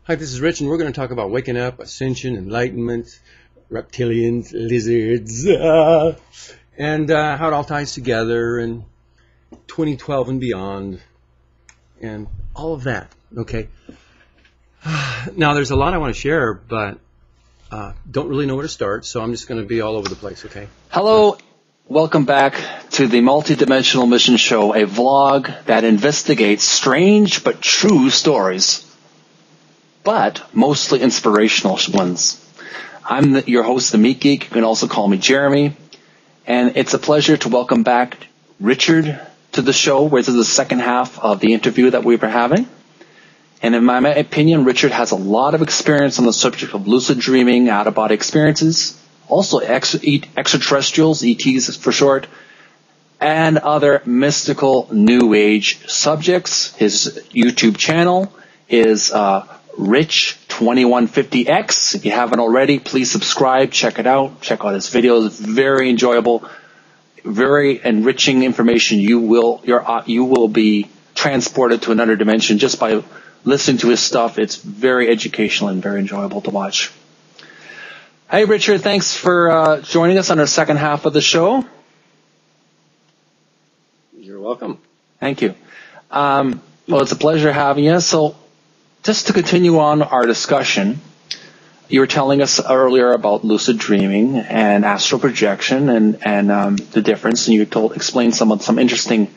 Hi, this is Rich, and we're going to talk about waking up, ascension, enlightenment, reptilians, lizards, and how it all ties together, and 2012 and beyond, and all of that, okay? Now, there's a lot I want to share, but don't really know where to start, so I'm just going to be all over the place, okay? Hello. Welcome back to the Multidimensional Mission Show, a vlog that investigates strange but true stories, but mostly inspirational ones. I'm your host, the Meat Geek. You can also call me Jeremy. And it's a pleasure to welcome back Richard to the show, which is the second half of the interview that we were having. And in my opinion, Richard has a lot of experience on the subject of lucid dreaming, out-of-body experiences, also extraterrestrials, ETs for short, and other mystical New Age subjects. His YouTube channel is Rich2150X. If you haven't already, please subscribe, check it out. Check out his videos. It's very enjoyable, very enriching information. You will be transported to another dimension just by listening to his stuff. It's very educational and very enjoyable to watch. Hey, Richard, thanks for joining us on our second half of the show. You're welcome. Thank you. Well, it's a pleasure having you. So, just to continue on our discussion, you were telling us earlier about lucid dreaming and astral projection and the difference, and you explained some interesting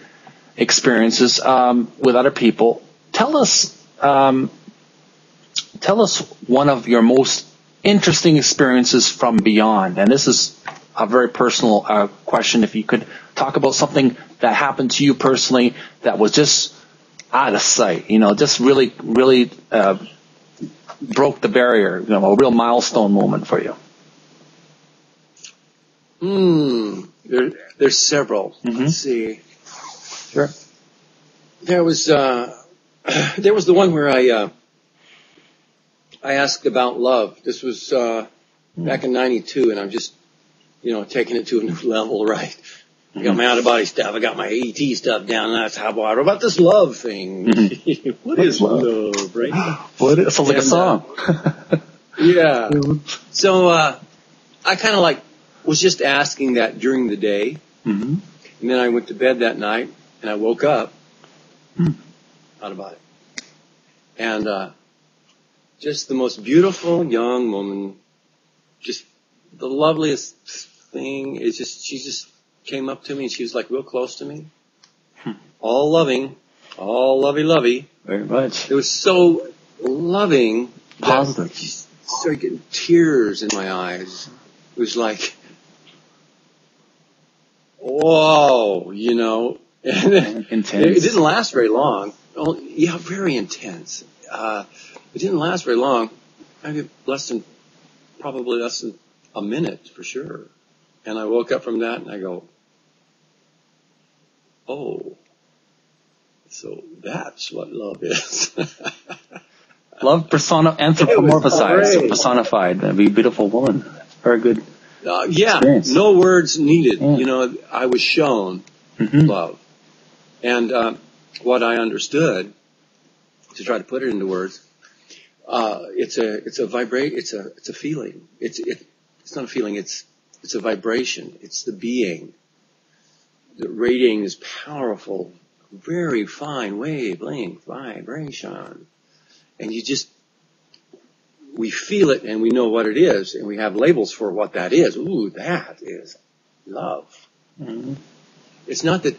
experiences with other people. Tell us one of your most interesting experiences from beyond, and this is a very personal question. If you could talk about something that happened to you personally that was just out of sight, just really broke the barrier, a real milestone moment for you. There's several. Mm-hmm. Let's see. Sure. There was the one where I asked about love. This was back in '92, and I'm just taking it to a new level, right? I got my out-of-body stuff. I got my ET stuff down. And that's how. What about this love thing? Mm-hmm. What is love, right? It sounds like a song. Yeah. So I kind of was just asking that during the day, mm-hmm. and then I went to bed that night, and I woke up out of body, and just the most beautiful young woman, just the loveliest thing. It's just she just came up to me, and she was real close to me, all loving, all lovey-lovey. Very much. It was so loving. Positive. She started getting tears in my eyes. It was like, whoa, And intense. It didn't last very long. Oh, yeah, very intense. It didn't last very long. Maybe probably less than a minute for sure. And I woke up from that and I go, oh, so that's what love is. Love anthropomorphized, personified. A beautiful woman. Very good. Yeah, experience. No words needed. Yeah. I was shown love. And what I understood, to try to put it into words, it's a feeling. It's not a feeling. It's a vibration. It's the being. The radiating is powerful, very fine wavelength vibration, and we feel it and we know what it is, and we have labels for what that is. Ooh, that is love. Mm-hmm. It's not that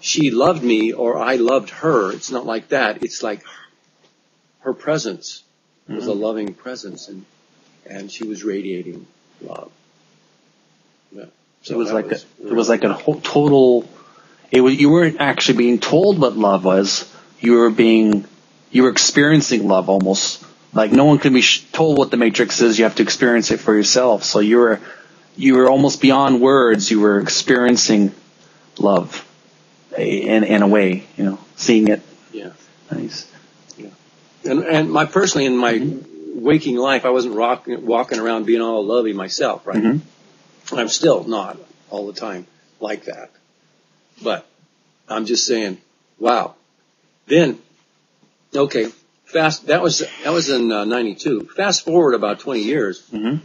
she loved me or I loved her. It's not like that. It's like her presence was a loving presence, and she was radiating love. Yeah. So it was a total. You weren't actually being told what love was. You were experiencing love almost. Like no one can be told what the Matrix is. You have to experience it for yourself. So you were almost beyond words. You were experiencing love in a way, seeing it. Yeah. Nice. Yeah. And in my waking life, I wasn't walking around being all lovey myself, right? Mm-hmm. I'm still not all the time like that. But I'm just saying, wow. Then, okay, That was in 92. Fast forward about 20 years. Mm-hmm.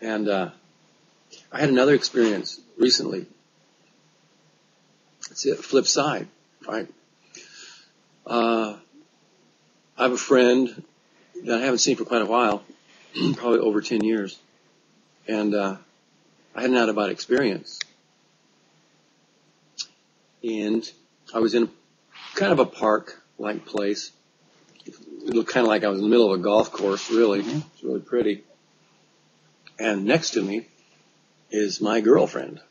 And I had another experience recently. It's the flip side, right? I have a friend that I haven't seen for quite a while, probably over 10 years. And I had an out-of-body experience. And I was in kind of a park-like place. It looked kind of like I was in the middle of a golf course, really. Mm-hmm. It's really pretty. And next to me is my girlfriend.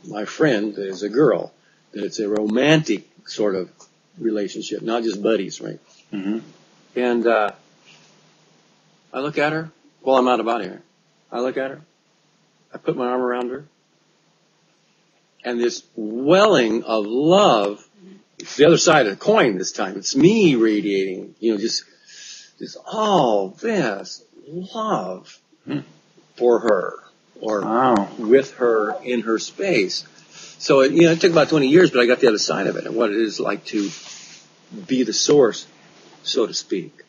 My friend is a girl. It's a romantic sort of relationship, not just buddies, right? Mm-hmm. And I look at her. Well, I'm out of body here. I look at her. I put my arm around her. And this welling of love, it's the other side of the coin this time. It's me radiating, just all this love for her or with her in her space. So, it took about 20 years, but I got the other side of it and what it is like to be the source, so to speak.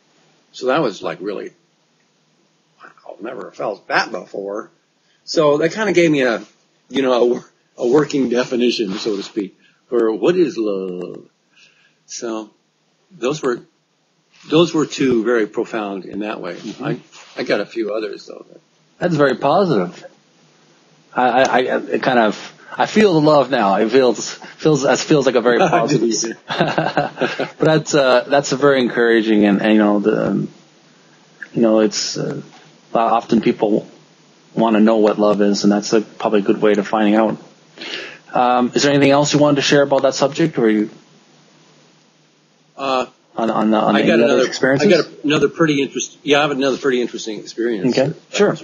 So that was like really, wow, never felt that before. So that kind of gave me a working definition, so to speak, for what is love. So those were two very profound in that way. Mm-hmm. I got a few others though. That's very positive. I feel the love now. It feels like a very positive. But that's a very encouraging and it's often people want to know what love is, and that's probably a good way to finding out. Is there anything else you wanted to share about that subject, or you? On the experiences? I got another pretty interesting. Yeah, I have another pretty interesting experience. Okay, sure.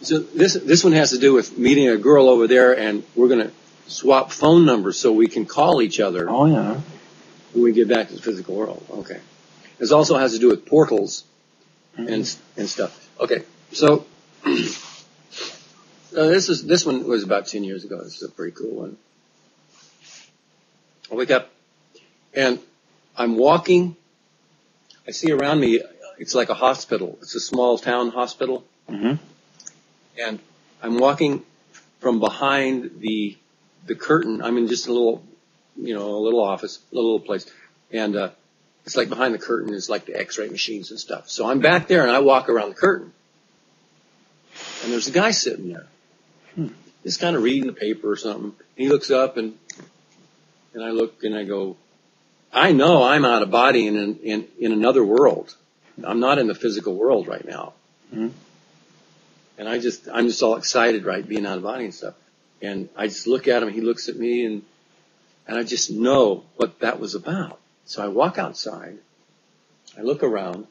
So this one has to do with meeting a girl over there, and we're going to swap phone numbers so we can call each other. Oh yeah. When we get back to the physical world. Okay. This also has to do with portals and stuff. Okay. So this one was about 10 years ago. This is a pretty cool one. I wake up and I'm walking. I see around me, it's like a hospital. It's a small town hospital. Mm-hmm. And I'm walking from behind the curtain. I'm in just a little office, a little place. And, it's like behind the curtain is like the x-ray machines and stuff. So I'm back there and I walk around the curtain. And there's a guy sitting there. Just kind of reading the paper or something. He looks up and I look and I go, I know I'm out of body in another world. I'm not in the physical world right now. Mm-hmm. And I'm just all excited, right, being out of body and stuff. And I just look at him, he looks at me, and I just know what that was about. So I walk outside, I look around.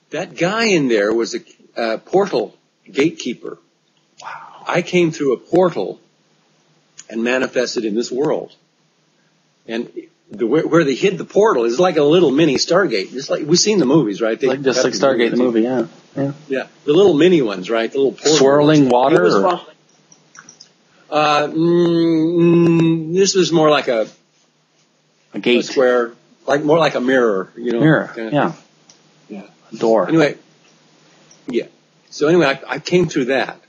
That guy in there was a portal gatekeeper. Wow. I came through a portal and manifested in this world. And where they hid the portal is like a little mini Stargate. Just like we've seen the movies, right? Just like Stargate the movie, yeah. Yeah, the little mini ones, right? The little portal swirling water. This was more like a gate, a square, more like a mirror, Mirror, kind of yeah. A door. Anyway, yeah. So anyway, I came through that,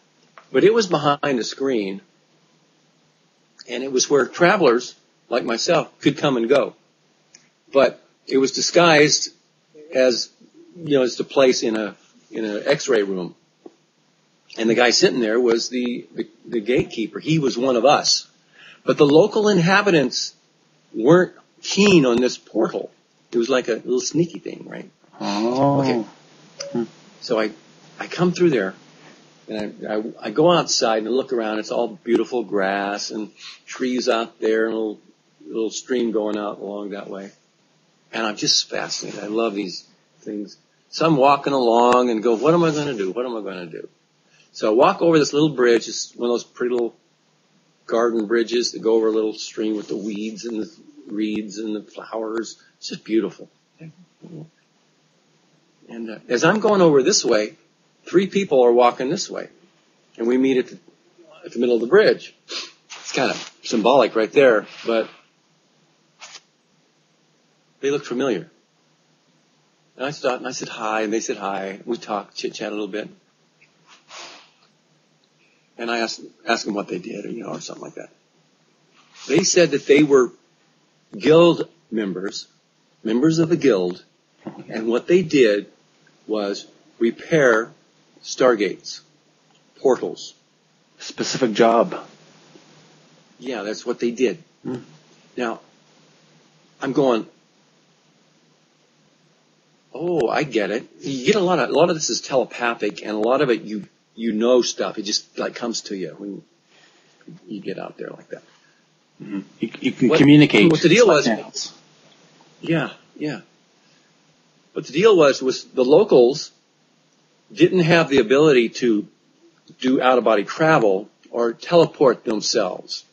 but it was behind a screen, and it was where travelers like myself could come and go, but it was disguised as as the place in an X-ray room. And the guy sitting there was the gatekeeper. He was one of us. But the local inhabitants weren't keen on this portal. It was like a little sneaky thing, right? Oh. Okay. So I come through there, and I go outside and look around. It's all beautiful grass and trees out there, and a little stream going out along that way. And I'm just fascinated. I love these things. So I'm walking along and go, what am I going to do? What am I going to do? So I walk over this little bridge. It's one of those pretty little garden bridges that go over a little stream with the weeds and the reeds and the flowers. It's just beautiful. And as I'm going over this way, 3 people are walking this way. And we meet at the middle of the bridge. It's kind of symbolic right there. But they looked familiar. And I stopped and I said hi, and they said hi. We talked, chit-chat a little bit. And I asked them what they did, or something like that. They said that they were guild members of a guild, and what they did was repair stargates, portals. Specific job. Yeah, that's what they did. Now, I'm going, oh, I get it. You get a lot of this is telepathic, and a lot of it you know stuff. It just like comes to you when you get out there like that. Mm-hmm. You can communicate. What the deal was? Yeah. But the deal was the locals didn't have the ability to do out-of-body travel or teleport themselves.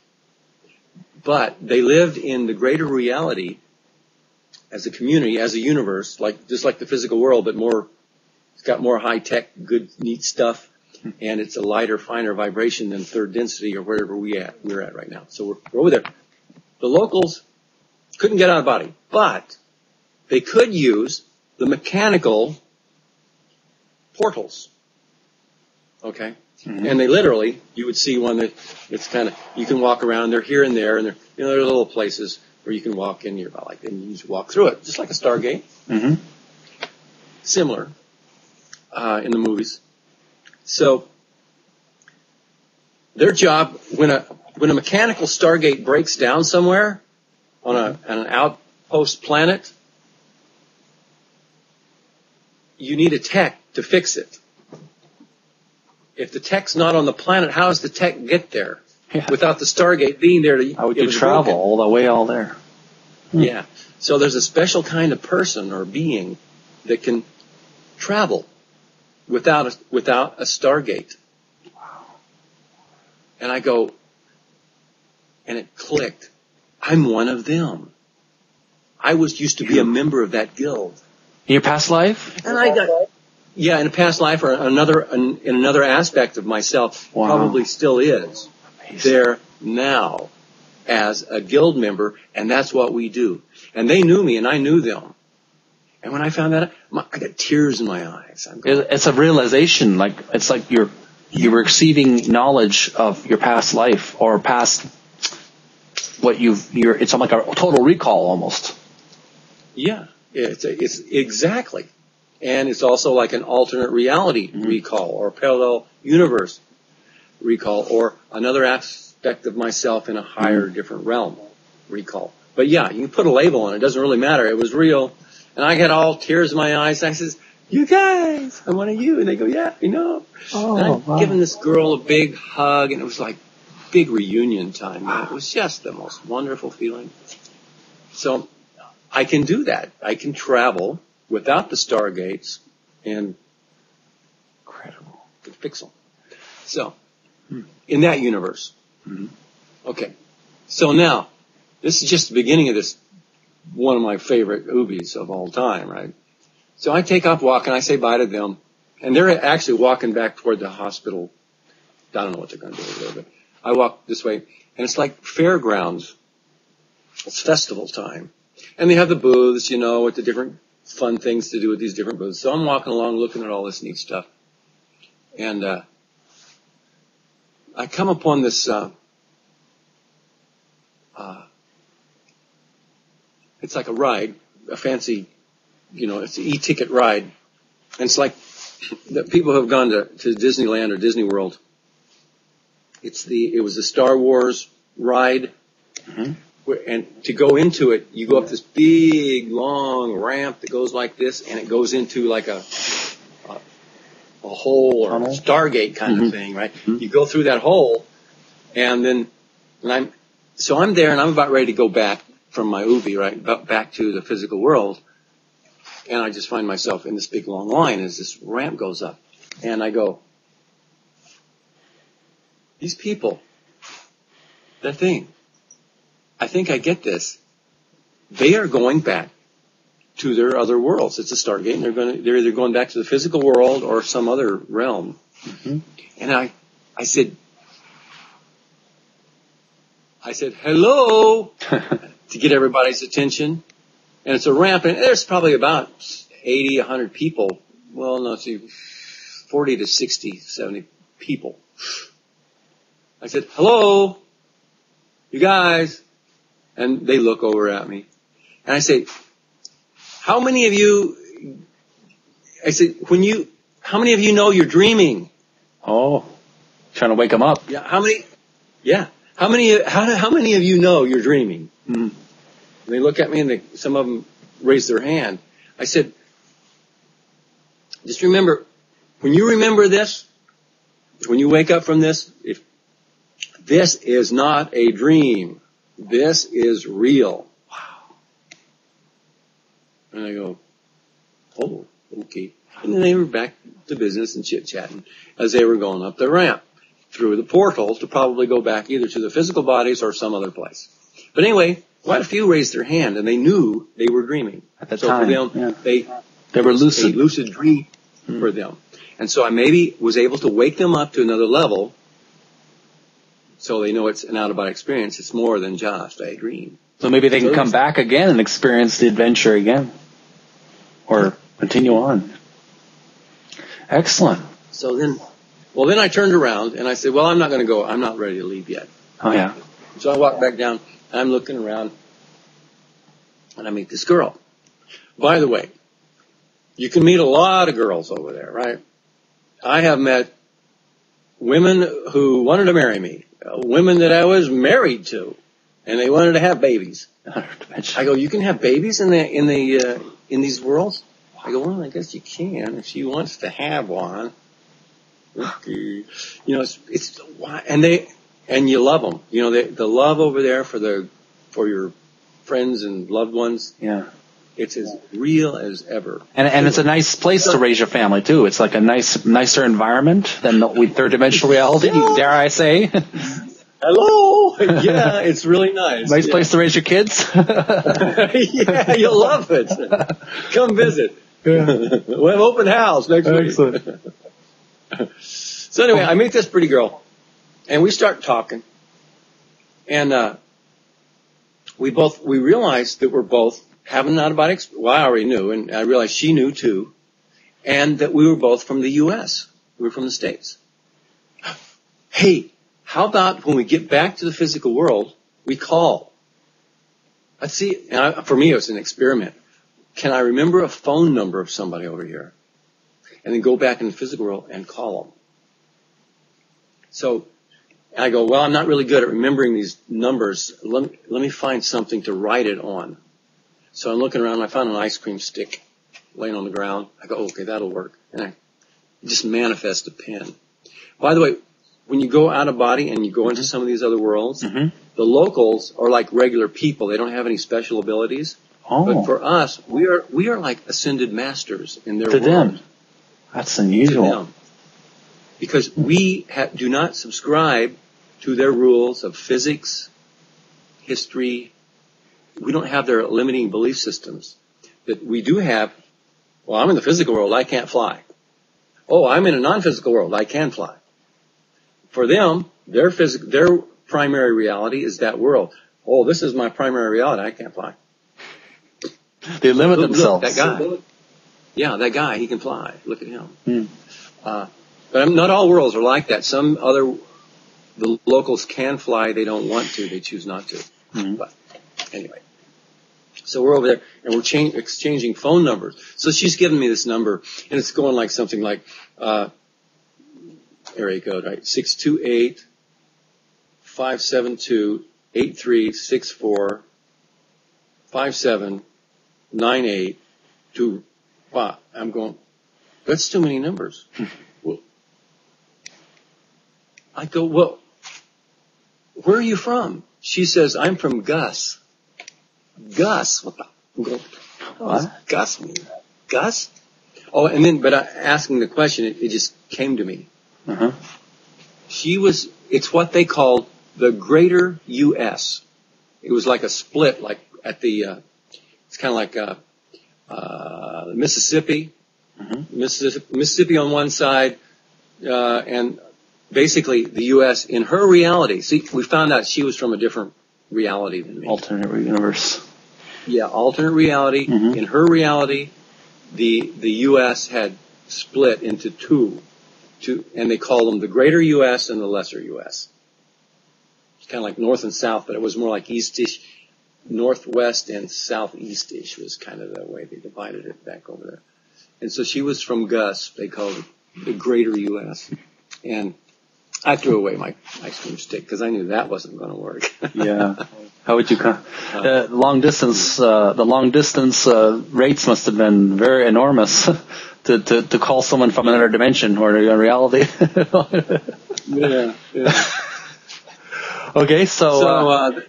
But they lived in the greater reality as a community, as a universe, just like the physical world, but it's got more high-tech, good, neat stuff, and it's a lighter, finer vibration than third density or wherever we're at right now. So we're over there. The locals couldn't get out of body, but they could use the mechanical portals. Okay? Mm-hmm. And they literally, you would see one that it's kind of, you can walk around, they're here and there, and there are little places where you can walk in, and you just walk through it, just like a Stargate. Mm-hmm. Similar, in the movies. So, their job, when a mechanical Stargate breaks down somewhere on an outpost planet, you need a tech to fix it. If the tech's not on the planet, how does the tech get there? Yeah. Without the Stargate being there how would you travel broken. All the way all there? Yeah. So there's a special kind of person or being that can travel without a Stargate. Wow. And I go, and it clicked. I'm one of them. I used to be a member of that guild. In your past life? And I got, yeah, in a past life or in another aspect of myself, wow. Probably still is. Amazing. There now as a guild member, and that's what we do. And they knew me, and I knew them. And when I found that out, I got tears in my eyes. It's a realization, it's like you're receiving knowledge of your past life or past what it's like a total recall almost. Yeah, it's exactly. And it's also like an alternate reality recall or parallel universe recall or another aspect of myself in a higher, different realm recall. But yeah, you can put a label on it. It doesn't really matter. It was real. And I got all tears in my eyes. And I says, you guys, I'm one of you. And they go, yeah, we know. Oh, and I'm giving this girl a big hug. And it was like big reunion time. It was just the most wonderful feeling. So I can do that. I can travel without the Stargates and incredible fix them. So in that universe. Mm-hmm. Okay. So now, this is just the beginning of this, one of my favorite movies of all time, right? So I take off walking, I say bye to them, and they're actually walking back toward the hospital. I don't know what they're going to do with it, but I walk this way, and it's like fairgrounds. It's festival time. And they have the booths, with the different fun things to do with these different booths. So I'm walking along looking at all this neat stuff. And I come upon this it's like a ride, a fancy, it's an e-ticket ride. And it's like the people who have gone to Disneyland or Disney World. It was a Star Wars ride. Mm-hmm. And to go into it, you go up this big, long ramp that goes like this, and it goes into like a hole or a Stargate kind of thing, right? Mm-hmm. You go through that hole, and then, I'm there, and I'm about ready to go back from my UVI, right, back to the physical world, and I just find myself in this big long line as this ramp goes up, and I go, these people, that thing, I think I get this. They are going back to their other worlds. It's a Stargate, and they're either going back to the physical world or some other realm. Mm-hmm. And I said, hello, to get everybody's attention. And it's a ramp, and there's probably about 80, 100 people. Well, no, see, 40 to 60, 70 people. I said, hello, you guys. And they look over at me. And I say, how many of you, how many of you know you're dreaming? Oh, trying to wake them up. Yeah, how many of you know you're dreaming? Mm-hmm. They look at me and some of them raise their hand. I said, just remember, when you remember this, when you wake up from this, if this is not a dream, this is real. Wow. And I go, oh, okay. And then they were back to business and chit-chatting as they were going up the ramp through the portal to probably go back either to the physical bodies or some other place. But anyway, quite a few raised their hand and they knew they were dreaming. At the time, for them, they were lucid. A lucid dream for them. And so I maybe was able to wake them up to another level so they know it's an out-of-body experience. It's more than just a dream. So maybe they can come back again and experience the adventure again. Or continue on. Excellent. So then I turned around and I said, well, I'm not going to go. I'm not ready to leave yet. Oh, yeah. So I walked back down. I'm looking around and I meet this girl. By the way, you can meet a lot of girls over there, right? I have met women who wanted to marry me, women that I was married to, and they wanted to have babies. I go, you can have babies in these worlds? I go, well, I guess you can if she wants to have one. Okay. You know, and you love them. You know, the love over there for your friends and loved ones. Yeah. It's as real as ever. And it's a nice place to raise your family too. It's like a nicer environment than the third dimensional reality, dare I say. Hello. Yeah, it's really nice. Nice place to raise your kids. Yeah, you'll love it. Come visit. Yeah. We'll have open house next week. Excellent. So anyway, I meet this pretty girl, and we start talking, and we realized that we're both having an out-of-body experience. Well, I already knew, and I realized she knew too, and that we were both from the U.S. We were from the States. Hey, how about when we get back to the physical world, we call? Let's see. And for me, it was an experiment. Can I remember a phone number of somebody over here? And then go back in the physical world and call them. So I go, well, I'm not really good at remembering these numbers. Let me find something to write it on. So I'm looking around and I found an ice cream stick laying on the ground. I go, okay, that'll work. And I just manifest a pen. By the way, when you go out of body and you go into some of these other worlds, the locals are like regular people. They don't have any special abilities. Oh. But for us, we are like ascended masters in their world. Them. That's unusual. To them. Because we do not subscribe to their rules of physics, history. We don't have their limiting belief systems. That we do have, well, I'm in the physical world, I can't fly. Oh, I'm in a non-physical world, I can fly. For them, their primary reality is that world. Oh, this is my primary reality, I can't fly. They limit themselves. Look, that guy. Yeah, that guy, he can fly. Look at him. But not all worlds are like that. The locals can fly, they don't want to, they choose not to. But anyway. So we're over there, and we're exchanging phone numbers. So she's giving me this number, and it's going like something like, area code, right? 628-572-8364-5798 to, wow, I'm going, that's too many numbers. Well, I go, well, where are you from? She says, I'm from Gus. Gus? What the? I'm going, what does Gus mean? Gus? Oh, and then, but asking the question, it just came to me. It's what they called the Greater U.S. It was like a split, like at it's kind of like, Mississippi. Mississippi on one side, and basically the U.S. in her reality. See, we found out she was from a different reality than me. Alternate universe. Yeah, alternate reality. Mm-hmm. In her reality, the U.S. had split into two, and they called them the Greater U.S. and the Lesser U.S. It's kind of like North and South, but it was more like Eastish, Northwest and Southeastish was kind of the way they divided it back over there. And so she was from Gus. They called it the Greater U.S. And I threw away my ice cream stick because I knew that wasn't going to work. Yeah. How would you long distance? The long distance rates must have been very enormous to call someone from another dimension or in reality. Yeah. Okay, so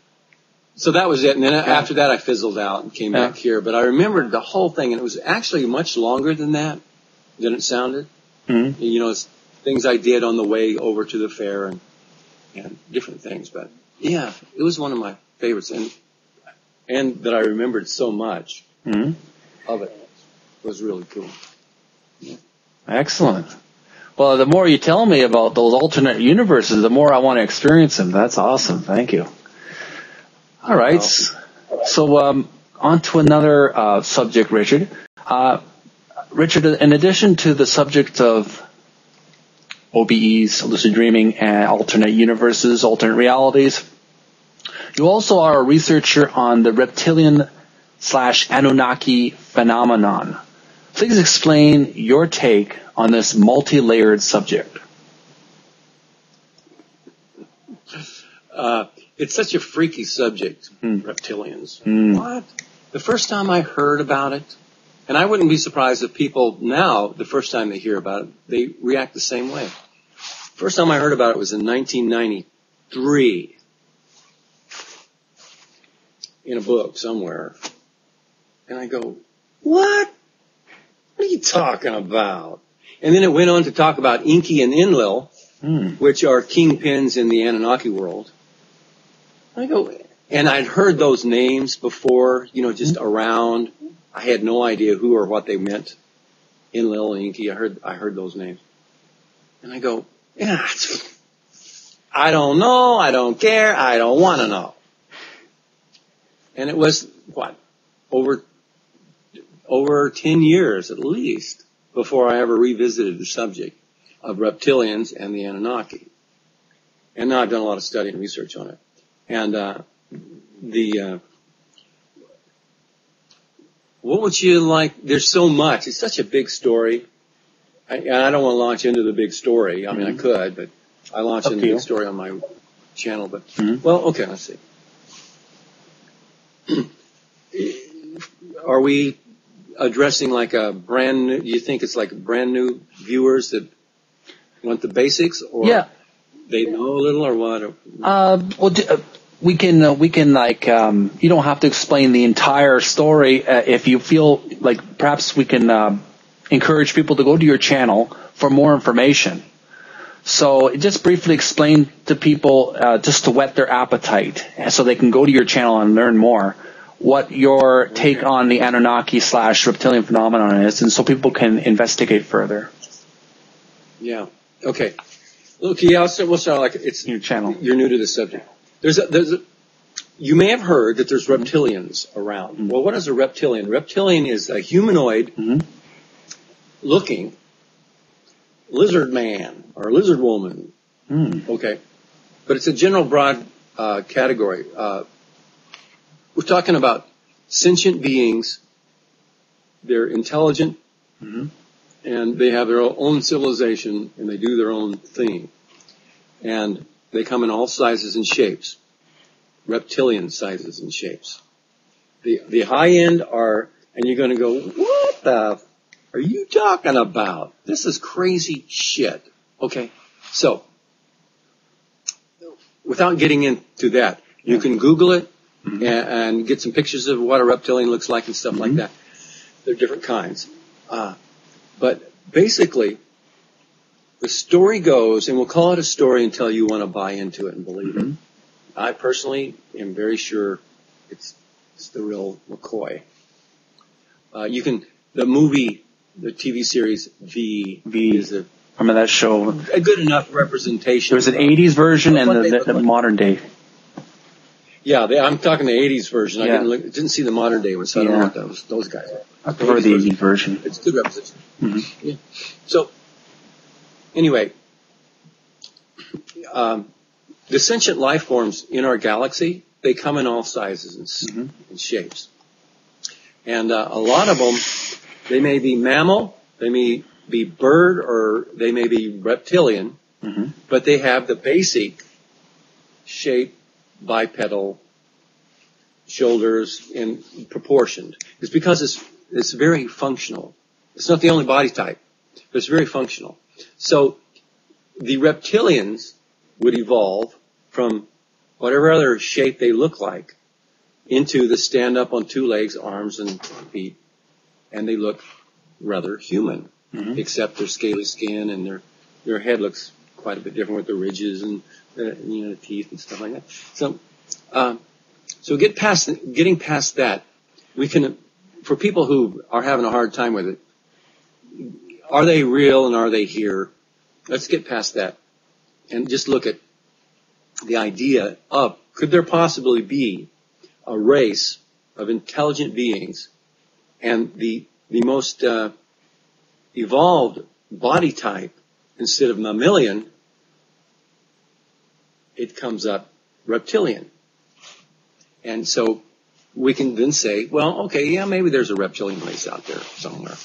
that was it. And then after that, I fizzled out and came back here. But I remembered the whole thing, and it was actually much longer than that, than it sounded. Mm-hmm. You know, it's things I did on the way over to the fair and different things. But yeah, it was one of my favorites, and that I remembered so much of it. It was really cool. Yeah. Excellent. Well, the more you tell me about those alternate universes, the more I want to experience them. That's awesome. Thank you. All right. So on to another subject, Richard. Richard, in addition to the subject of OBEs, lucid dreaming, and alternate universes, alternate realities, you also are a researcher on the Reptilian/Annunaki phenomenon. Please explain your take on this multi-layered subject. It's such a freaky subject, reptilians. What? The first time I heard about it, and I wouldn't be surprised if people now, the first time they hear about it, they react the same way. First time I heard about it was in 1993 in a book somewhere. And I go, what? What are you talking about? And then it went on to talk about Inky and Enlil, which are kingpins in the Annunaki world. I go, and I'd heard those names before, you know, just around. I had no idea who or what they meant. Enlil and Inky, I heard those names. And I go, yeah, I don't know, I don't care, I don't want to know. And it was, over 10 years at least before I ever revisited the subject of reptilians and the Anunnaki. And now I've done a lot of study and research on it. And what would you like? There's so much. It's such a big story. I don't want to launch into the big story. I mean, I could, but I launched into the big story on my channel. But well, okay, let's see. Are we addressing like a brand new? Do you think it's like brand new viewers that want the basics, or they know a little, or what? We can like, you don't have to explain the entire story. If you feel like perhaps we can encourage people to go to your channel for more information. So just briefly explain to people, just to whet their appetite, so they can go to your channel and learn more, what your take on the Anunnaki/reptilian phenomenon is, and so people can investigate further. Yeah. Okay. Look, we'll start like it's your channel. You're new to this subject. You may have heard that there's reptilians around. Well, what is a reptilian? Reptilian is a humanoid looking lizard man or lizard woman. Okay. But it's a general broad category. We're talking about sentient beings. They're intelligent and they have their own civilization and they do their own thing. And they come in all sizes and shapes, reptilian sizes and shapes. The high end are, and you're going to go, what the are you talking about? This is crazy shit. Okay, so without getting into that, you can Google it and get some pictures of what a reptilian looks like and stuff like that. They're different kinds. But basically, the story goes, and we'll call it a story until you want to buy into it and believe it. I personally am very sure it's the real McCoy. The movie, the TV series V is a remember that show? A good enough representation. There's an 80s version and the modern day. Yeah, I'm talking the 80s version. I Yeah. didn't see the modern day one, so I don't know what those guys are. I prefer the 80s version. It's good representation. Mm-hmm. Yeah. So, anyway, the sentient life forms in our galaxy, they come in all sizes and shapes. And a lot of them, they may be mammal, they may be bird, or they may be reptilian, but they have the basic shape, bipedal, shoulders in proportioned. It's because it's very functional. It's not the only body type, but it's very functional. So the reptilians would evolve from whatever other shape they look like into the stand up on two legs, arms and feet, and they look rather human, except their scaly skin and their head looks quite a bit different with the ridges and the teeth and stuff like that. So getting past that, we can, for people who are having a hard time with it, are they real and are they here? Let's get past that and just look at the idea of, could there possibly be a race of intelligent beings, and the most evolved body type, instead of mammalian, it comes up reptilian. And so we can then say, well, okay, yeah, maybe there's a reptilian race out there somewhere.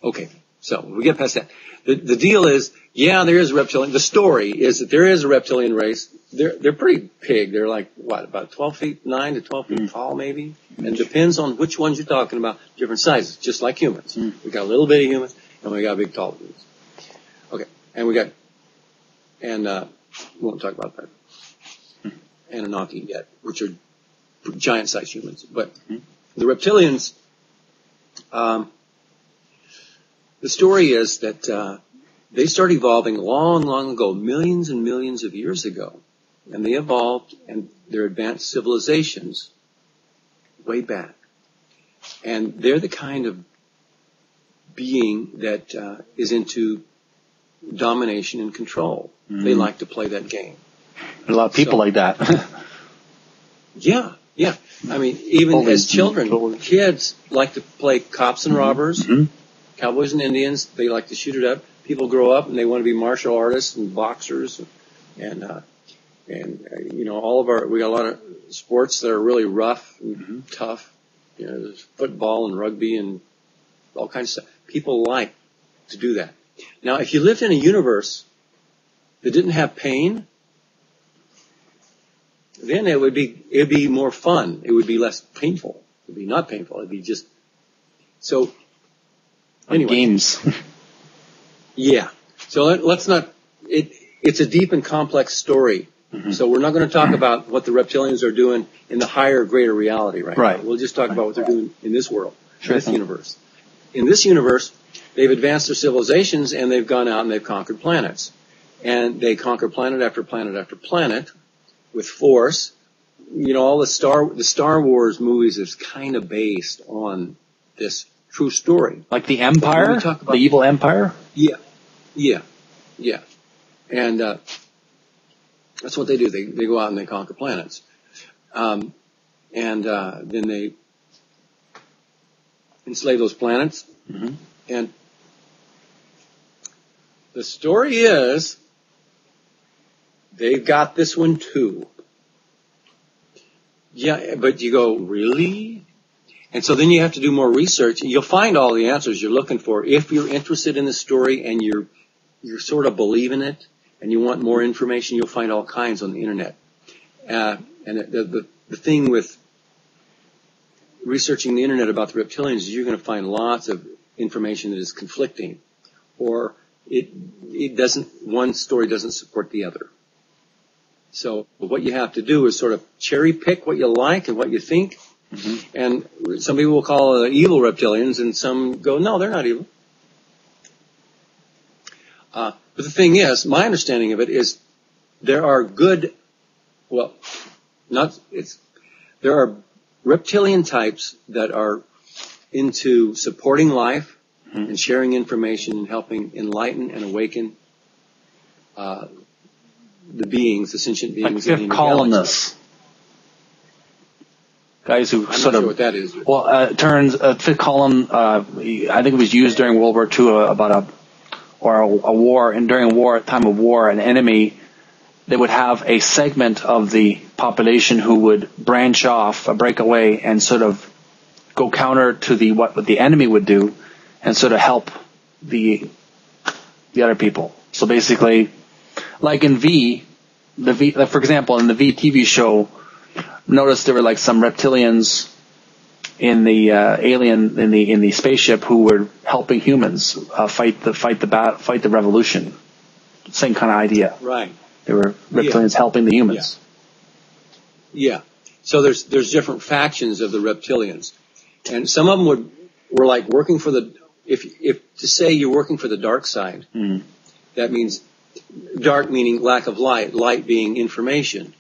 Okay, so we get past that. The deal is, yeah, there is a reptilian. The story is that there is a reptilian race. They're pretty big. They're like, what, about 9 to 12 feet tall, maybe? And depends on which ones you're talking about, different sizes, just like humans. We got little bitty humans, and we got big tall humans. Okay, and we won't talk about that. Annunaki yet, which are giant-sized humans. But the reptilians, the story is that they started evolving long, long ago, millions and millions of years ago. And they evolved, and they're advanced civilizations way back. And they're the kind of being that is into domination and control. They like to play that game. A lot of people like that. Yeah. I mean, even as children, kids like to play cops and robbers, cowboys and Indians. They like to shoot it up. People grow up and they want to be martial artists and boxers, and we got a lot of sports that are really rough and tough. There's football and rugby and all kinds of stuff. People like to do that. Now, if you lived in a universe that didn't have pain, then it'd be more fun. It would be less painful. It'd be not painful. It'd be just so. Anyway, games. Yeah. So let's not. It's a deep and complex story. So we're not going to talk about what the reptilians are doing in the higher, greater reality right now. We'll just talk about what they're doing in this world, in this universe. In this universe, they've advanced their civilizations and they've gone out and they've conquered planets. And they conquer planet after planet after planet with force. All the Star Wars movies is kind of based on this true story. Like the Empire? The evil Empire? Yeah. And that's what they do. They go out and they conquer planets. And then they enslave those planets. And the story is they've got this one too. Yeah, but you go, really? And so then you have to do more research, and you'll find all the answers you're looking for if you're interested in the story and you're sort of believing it and you want more information. You'll find all kinds on the internet. And the thing with researching the internet about the reptilians is you're going to find lots of information that is conflicting, or it doesn't. One story doesn't support the other. So what you have to do is sort of cherry pick what you like and what you think. And some people will call it evil reptilians, and some go, no, they're not evil. But the thing is, my understanding of it is there are there are reptilian types that are into supporting life and sharing information and helping enlighten and awaken the beings, the sentient beings. Like fifth columnists. Guys who I'm sort not of sure what that is. well turns Fifth Column. I think it was used during World War II about a war, and during a war, time of war, an enemy. They would have a segment of the population who would branch off, break away, and sort of go counter to what the enemy would do, and sort of help the other people. So basically, like in like for example, in the V TV show, notice there were like some reptilians in the alien in the spaceship who were helping humans fight the revolution. Same kind of idea. Right. There were reptilians helping the humans. Yeah. So there's different factions of the reptilians, and some of them were like working for if to say you're working for the dark side, that means dark meaning lack of light being information.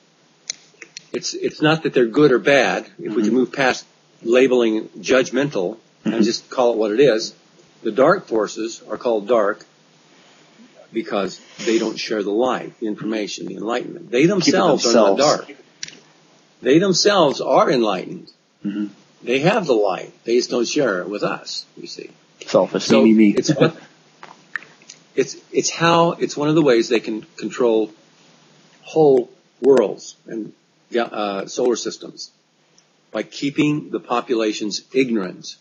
It's not that they're good or bad. If we can move past labeling judgmental and just call it what it is, the dark forces are called dark because they don't share the light, the information, the enlightenment. They themselves are not dark. They themselves are enlightened. Mm-hmm. They have the light. They just don't share it with us, you see. Selfish, so me. It's one of the ways they can control whole worlds and solar systems by keeping the populations ignorant.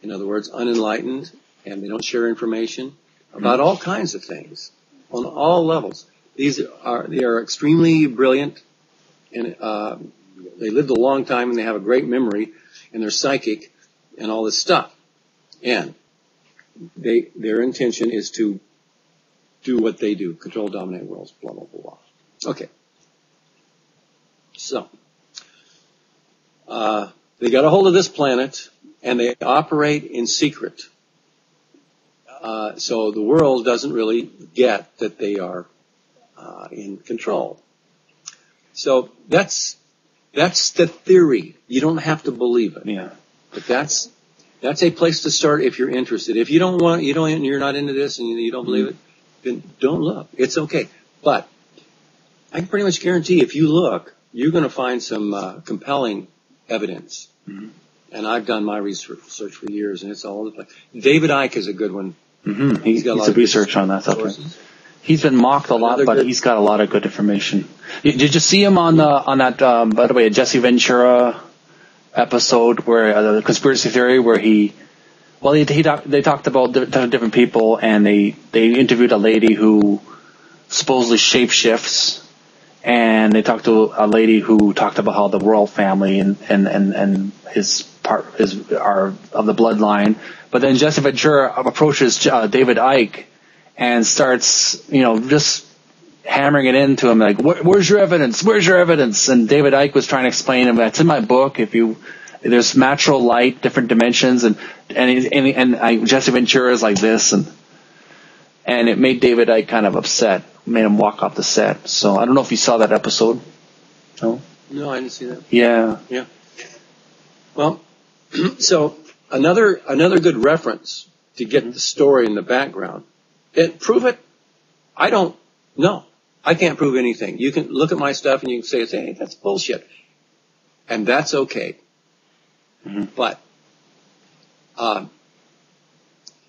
In other words, unenlightened, and they don't share information about all kinds of things on all levels. They are extremely brilliant, and they lived a long time, and they have a great memory, and they're psychic, and all this stuff. And their intention is to do what they do: control, dominate worlds, blah blah blah. Okay. So they got a hold of this planet, and they operate in secret. So the world doesn't really get that they are in control. So that's the theory. You don't have to believe it. Yeah. But that's a place to start if you're interested. If you're not into this and you don't believe it, then don't look. It's okay. But I can pretty much guarantee if you look, you're going to find some compelling evidence. Mm-hmm. And I've done my research for years, and it's all over the place. David Icke is a good one. Mm-hmm. He's got a lot of research on that stuff. He's been mocked a lot, but he's got a lot of good information. Did you see him on that? By the way, a Jesse Ventura episode where the conspiracy theory where they talked about different people, and they interviewed a lady who supposedly shapeshifts, and they talked to a lady who talked about how the royal family and are of the bloodline. But then Jesse Ventura approaches David Icke and starts, just hammering it into him, like, where's your evidence? Where's your evidence? And David Icke was trying to explain to him, that's in my book. There's natural light, different dimensions, and Jesse Ventura is like this, and it made David Icke kind of upset, made him walk off the set. So I don't know if you saw that episode. No, I didn't see that. Yeah. Well, so another good reference to get the story in the background. Prove it? I don't know. I can't prove anything. You can look at my stuff and you can say, hey, that's bullshit. And that's okay. Mm-hmm. But,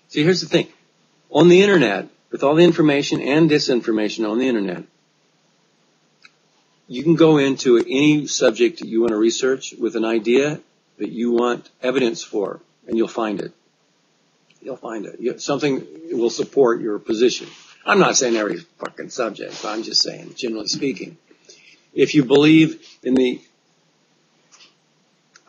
see, here's the thing. On the internet, with all the information and disinformation on the internet, you can go into any subject that you want to research with an idea that you want evidence for, and you'll find it. Something will support your position. I'm not saying every fucking subject, but I'm just saying, generally speaking. If you believe in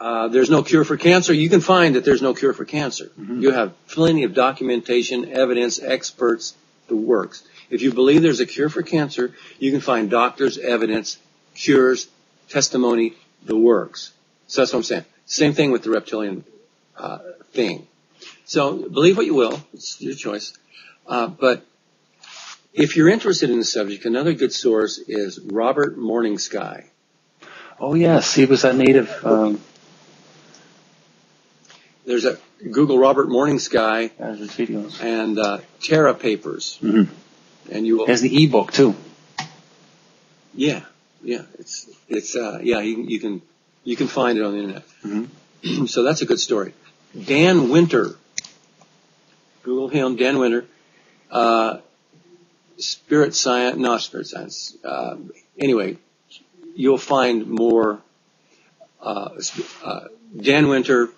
there's no cure for cancer, you can find that there's no cure for cancer. Mm-hmm. You have plenty of documentation, evidence, experts, the works. If you believe there's a cure for cancer, you can find doctors, evidence, cures, testimony, the works. So that's what I'm saying. Same thing with the reptilian thing. So believe what you will. It's your choice. But if you're interested in the subject, another good source is Robert Morningsky. Oh, yes. He was a native. There's a Google Robert Morningsky videos. And Terra Papers. Mm-hmm. And you will. There's the ebook, too. Yeah. You can You can find it on the internet. Mm-hmm. So that's a good story. Dan Winter. Google him, Dan Winter. Spirit science. Anyway, you'll find more. Dan Winter,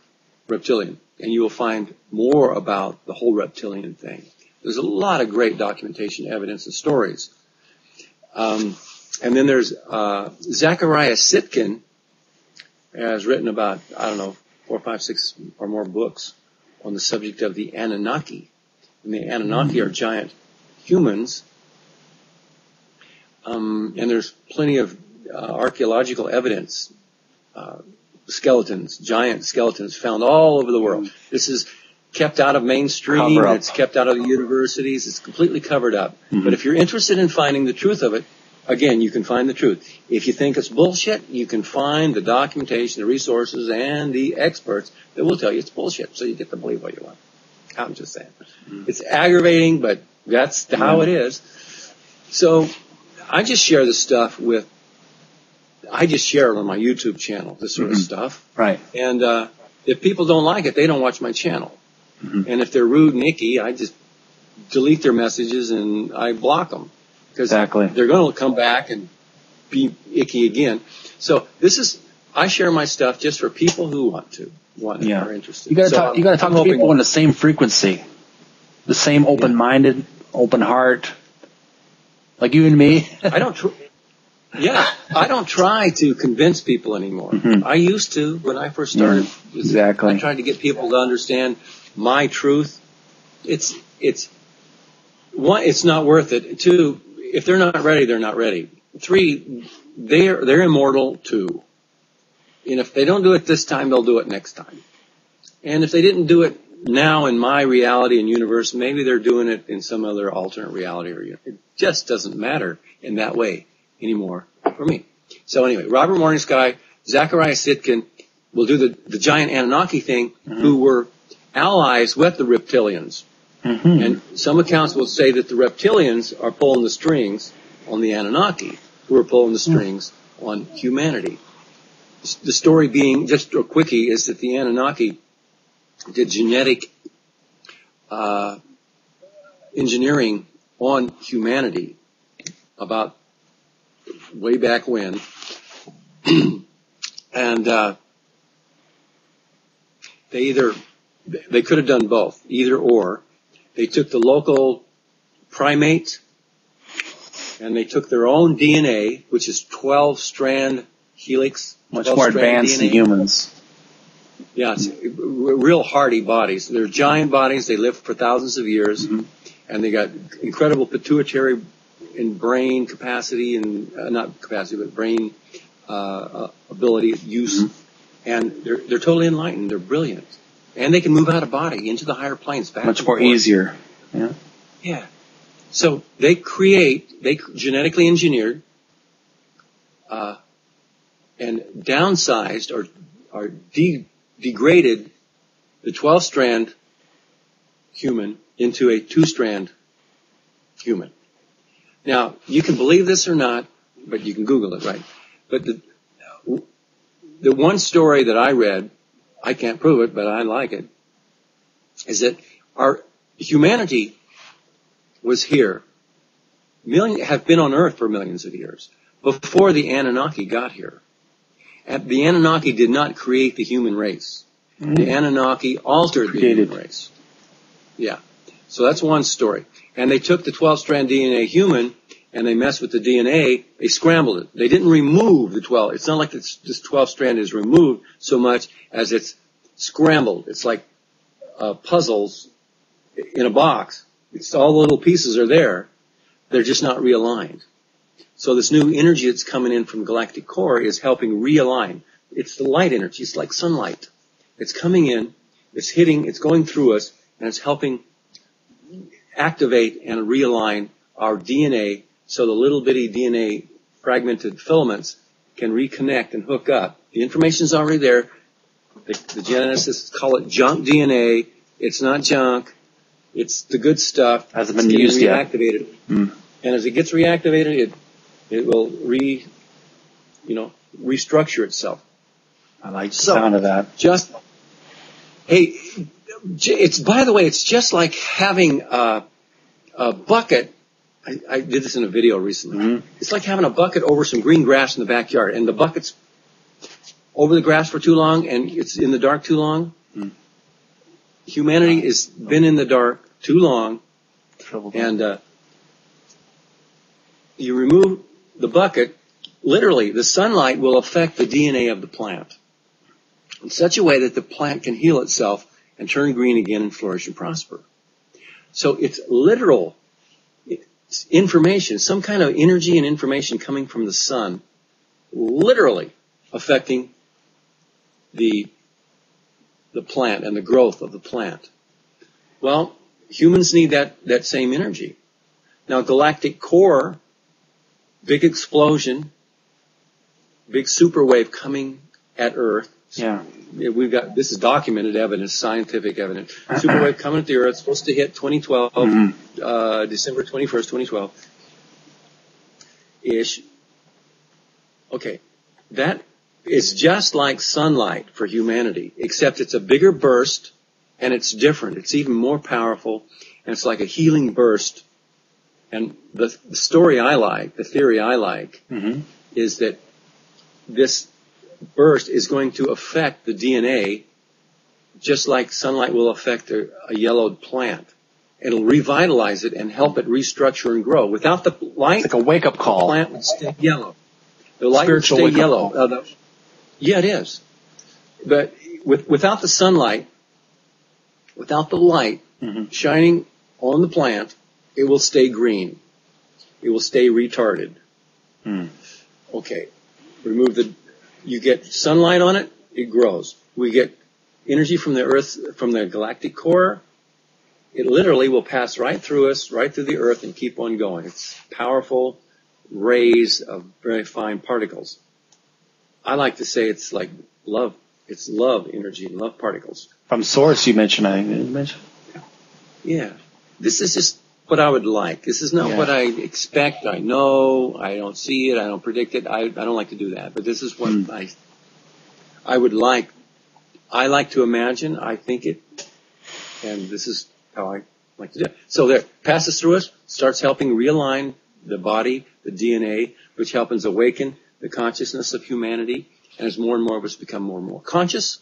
Reptilian, and you will find more about the whole reptilian thing. There's a lot of great documentation, evidence, and stories. And then there's Zecharia Sitkin has written about, 4, 5, 6 or more books on the subject of the Annunaki. And the Annunaki are giant humans. And there's plenty of archaeological evidence, skeletons, giant skeletons found all over the world. This is kept out of mainstream. It's kept out of the universities. It's completely covered up. Mm-hmm. But if you're interested in finding the truth of it, again, you can find the truth. If you think it's bullshit, you can find the documentation, the resources, and the experts that will tell you it's bullshit. So you get to believe what you want. I'm just saying. Mm-hmm. It's aggravating, but that's how it is. So I just share this stuff I just share it on my YouTube channel, this sort of stuff. Right. And if people don't like it, they don't watch my channel. Mm-hmm. And if they're rude and icky, I just delete their messages and I block them. Because they're going to come back and be icky again. So I share my stuff just for people who are interested. You got to talk to people on the same frequency, the same open-minded, open heart, like you and me. I don't try to convince people anymore. Mm-hmm. I used to when I first started. Exactly. I tried to get people to understand my truth. It's one, it's not worth it. Two, if they're not ready, they're not ready. Three, they're immortal too. And if they don't do it this time, they'll do it next time. And if they didn't do it now in my reality and universe, maybe they're doing it in some other alternate reality. It just doesn't matter in that way anymore for me. So anyway, Robert Morningsky, Zecharia Sitkin will do the giant Anunnaki thing, who were allies with the Reptilians. Mm-hmm. And some accounts will say that the Reptilians are pulling the strings on the Anunnaki, who are pulling the strings on humanity. The story being, just a quickie, is that the Anunnaki did genetic engineering on humanity about way back when. And they could have done both, either or. They took the local primate and they took their own DNA, which is 12-strand helix. Much more advanced than humans. Yeah, it's real hardy bodies. They're giant bodies. They live for thousands of years. Mm-hmm. And they got incredible pituitary and brain capacity and, not capacity, but brain ability, use. Mm-hmm. And they're totally enlightened. They're brilliant. And they can move out of body into the higher planes back. Much more easier. Yeah. Yeah. So they genetically engineered, and downsized or degraded the 12-strand human into a 2-strand human. Now, you can believe this or not, but you can Google it, right? But the one story that I read, I can't prove it, but I like it, is that our humanity was here, have been on Earth for millions of years, before the Anunnaki got here. And the Anunnaki did not create the human race. Mm-hmm. The Anunnaki altered the human race. Yeah. So that's one story. And they took the 12-strand DNA human, and they messed with the DNA, they scrambled it. They didn't remove the 12. It's not like this 12-strand is removed so much as it's scrambled. It's like puzzles in a box. It's all the little pieces are there. They're just not realigned. So this new energy that's coming in from galactic core is helping realign. It's the light energy. It's like sunlight. It's coming in, it's hitting, it's going through us, and it's helping activate and realign our DNA so the little bitty DNA fragmented filaments can reconnect and hook up. The information's already there. The geneticists call it junk DNA. It's not junk. It's the good stuff. Hasn't been used yet. Reactivated. Mm. And as it gets reactivated, it will restructure itself. I like the sound of that. By the way, it's just like having a bucket. I did this in a video recently. Mm-hmm. It's like having a bucket over some green grass in the backyard, and the bucket's over the grass for too long, and it's in the dark too long. Mm. Humanity has been in the dark too long, and you remove the bucket, literally, the sunlight will affect the DNA of the plant in such a way that the plant can heal itself and turn green again and flourish and prosper. So it's literal information, some kind of energy and information coming from the sun, literally affecting the plant and the growth of the plant. Well, humans need that same energy. Now, galactic core, big explosion, big super wave coming at Earth. Yeah. This is documented evidence, scientific evidence. Super wave coming at the Earth, supposed to hit 2012, December 21st, 2012. Ish. Okay. That is just like sunlight for humanity, except it's a bigger burst and it's different. It's even more powerful and it's like a healing burst. And the story I like, the theory I like, is that this burst is going to affect the DNA just like sunlight will affect a yellowed plant. It'll revitalize it and help it restructure and grow. Without the light, it's like a wake-up call. The plant would stay yellow. The light would stay yellow. Yeah, it is. But without the sunlight, without the light shining on the plant, it will stay green. It will stay retarded. Okay. You get sunlight on it, it grows. We get energy from the Earth, from the galactic core. It literally will pass right through us, right through the Earth, and keep on going. It's powerful rays of very fine particles. I like to say it's like love. It's love energy, love particles. From source, you mentioned. Yeah. This is just what I would like. This is not what I expect. I know. I don't see it. I don't predict it. I don't like to do that. But this is what I would like. I like to imagine. I think it. And this is how I like to do it. So that passes through us, starts helping realign the body, the DNA, which helps awaken the consciousness of humanity. And as more and more of us become more and more conscious,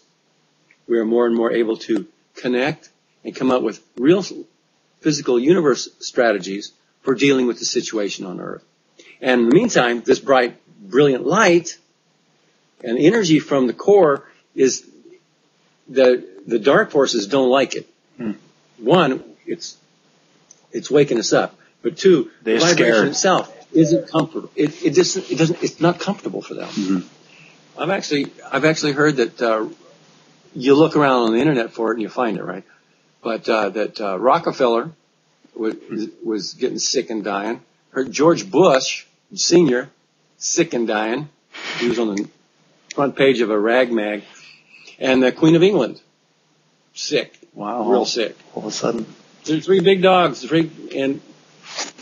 we are more and more able to connect and come up with real physical universe strategies for dealing with the situation on Earth. And in the meantime, this bright, brilliant light and energy from the core is the dark forces don't like it. One, it's waking us up. But two, the vibration itself isn't comfortable. It's not comfortable for them. I've actually heard that you look around on the internet for it and you find it, right? But that Rockefeller was getting sick and dying. Heard George Bush Sr. sick and dying. He was on the front page of a rag mag. And the Queen of England, sick. Wow. Real sick. All of a sudden. There's three big dogs. And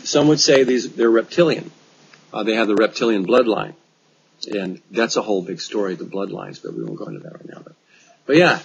some would say they're reptilian. They have the reptilian bloodline. And that's a whole big story, the bloodlines, but we won't go into that right now. But yeah.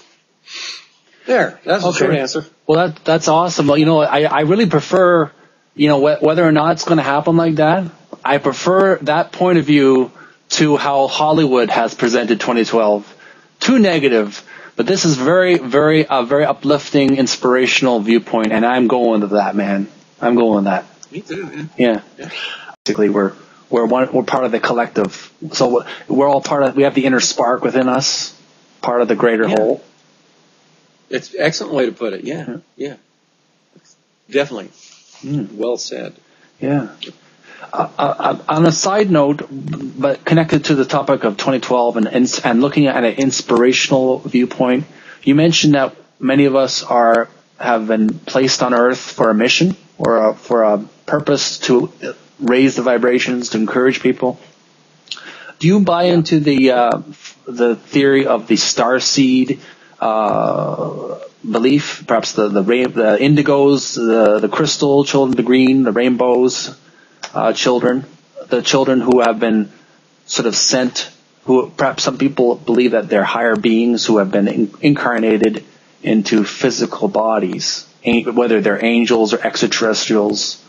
There. That's a short answer. Well, that's awesome. Well, I really prefer, whether or not it's going to happen like that, I prefer that point of view to how Hollywood has presented 2012. Too negative. But this is very, very uplifting, inspirational viewpoint, and I'm going with that, man. I'm going with that. Me too, man. Yeah. Basically, we're part of the collective. So we're all part of. We have the inner spark within us, part of the greater whole. It's an excellent way to put it. Yeah. Definitely. Well said. Yeah. On a side note, but connected to the topic of 2012 and looking at an inspirational viewpoint, you mentioned that many of us have been placed on Earth for a mission or for a purpose to raise the vibrations, to encourage people. Do you buy into the theory of the starseed belief? Perhaps the indigos, the crystal children, the green, the rainbows. The children who have been sort of sent who perhaps some people believe that they're higher beings who have been incarnated into physical bodies, whether they're angels or extraterrestrials,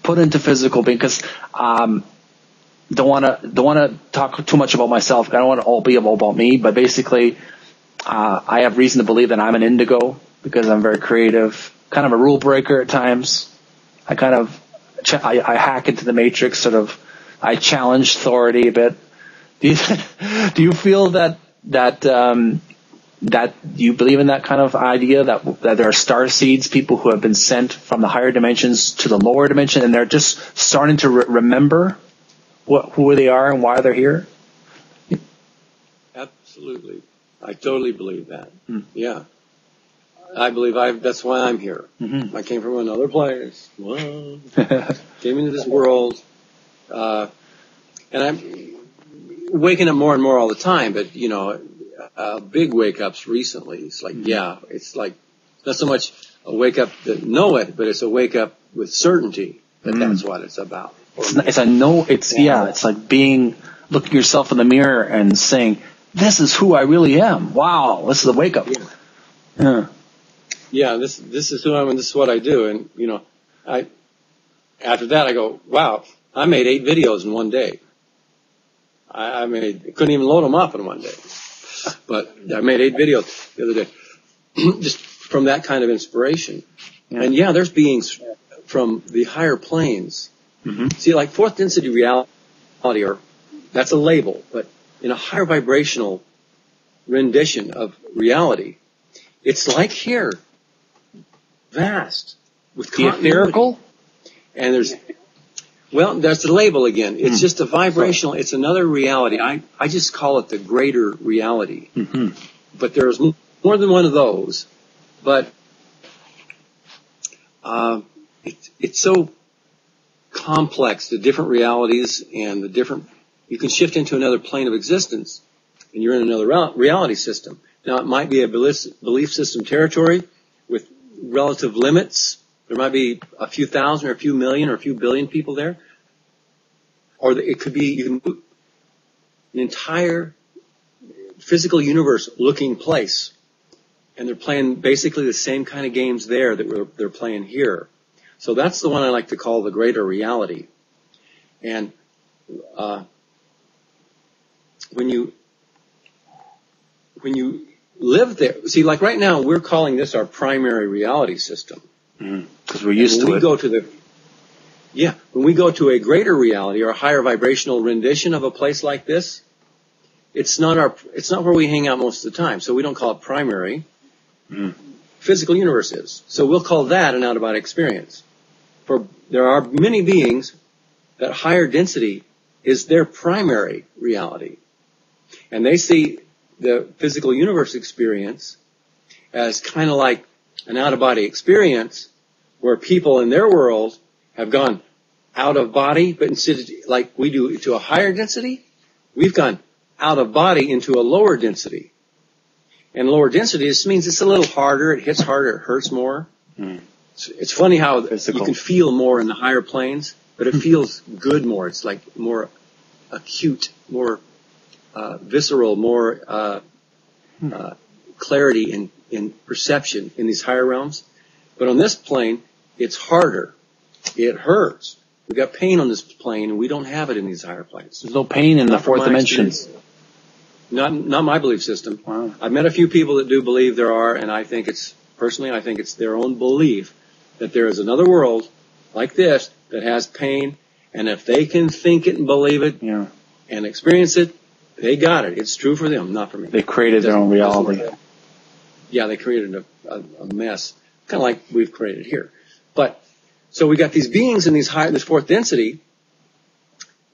put into physical beings. Because don't want to talk too much about myself. I don't want to all be about me, but basically, I have reason to believe that I'm an indigo because I'm very creative, kind of a rule breaker at times. I hack into the matrix, I challenge authority a bit. Do you feel that you believe in that kind of idea that there are starseeds, people who have been sent from the higher dimensions to the lower dimension, and they're just starting to remember who they are and why they're here? Absolutely. I totally believe that. Yeah. I believe that's why I'm here. Mm-hmm. I came from another place. Came into this world. And I'm waking up more and more all the time, but, big wake-ups recently. It's like, it's like not so much a wake-up that know it, but it's a wake-up with certainty that that's what it's about. It's like looking yourself in the mirror and saying, this is who I really am. Wow, this is a wake-up. Yeah, this is who I am and this is what I do. And, after that I go, wow, I made 8 videos in one day. I couldn't even load them up in one day. But I made 8 videos the other day. Just from that kind of inspiration. Yeah. And there's beings from the higher planes. Mm-hmm. See, like fourth density reality, that's a label, but in a higher vibrational rendition of reality, it's like here. Vast. With the etherical? And that's the label again. It's just a vibrational, it's another reality. I just call it the greater reality. Mm-hmm. But there's more than one of those. But it's so complex, the different realities and you can shift into another plane of existence and you're in another reality system. Now it might be a belief system territory with relative limits. There might be a few thousand or a few million or a few billion people there. Or it could be you can move an entire physical universe looking place. And they're playing basically the same kind of games there that they're playing here. So that's the one I like to call the greater reality. And when you live there, see, like right now, we're calling this our primary reality system. Because we're used to it. When we go to a greater reality or a higher vibrational rendition of a place like this, it's not where we hang out most of the time. So we don't call it primary. Physical universe is. So we'll call that an out-of-body experience. For there are many beings that higher density is their primary reality. And they see the physical universe experience as kind of like an out-of-body experience where people in their world have gone out of body, but instead of like we do to a higher density, we've gone out of body into a lower density. And lower density just means it's a little harder, it hits harder, it hurts more. It's funny how you can feel more in the higher planes, but it feels good more. It's like more acute, more visceral, more clarity in perception in these higher realms. But on this plane, it's harder. It hurts. We've got pain on this plane, and we don't have it in these higher planes. There's no pain in the fourth dimension. Not my belief system. Wow. I've met a few people that do believe there are, and I think it's their own belief that there is another world like this that has pain, and if they can think it and believe it and experience it, they got it. It's true for them, not for me. They created their own reality. They created a mess, kind of like we've created here. But so we got these beings in this fourth density.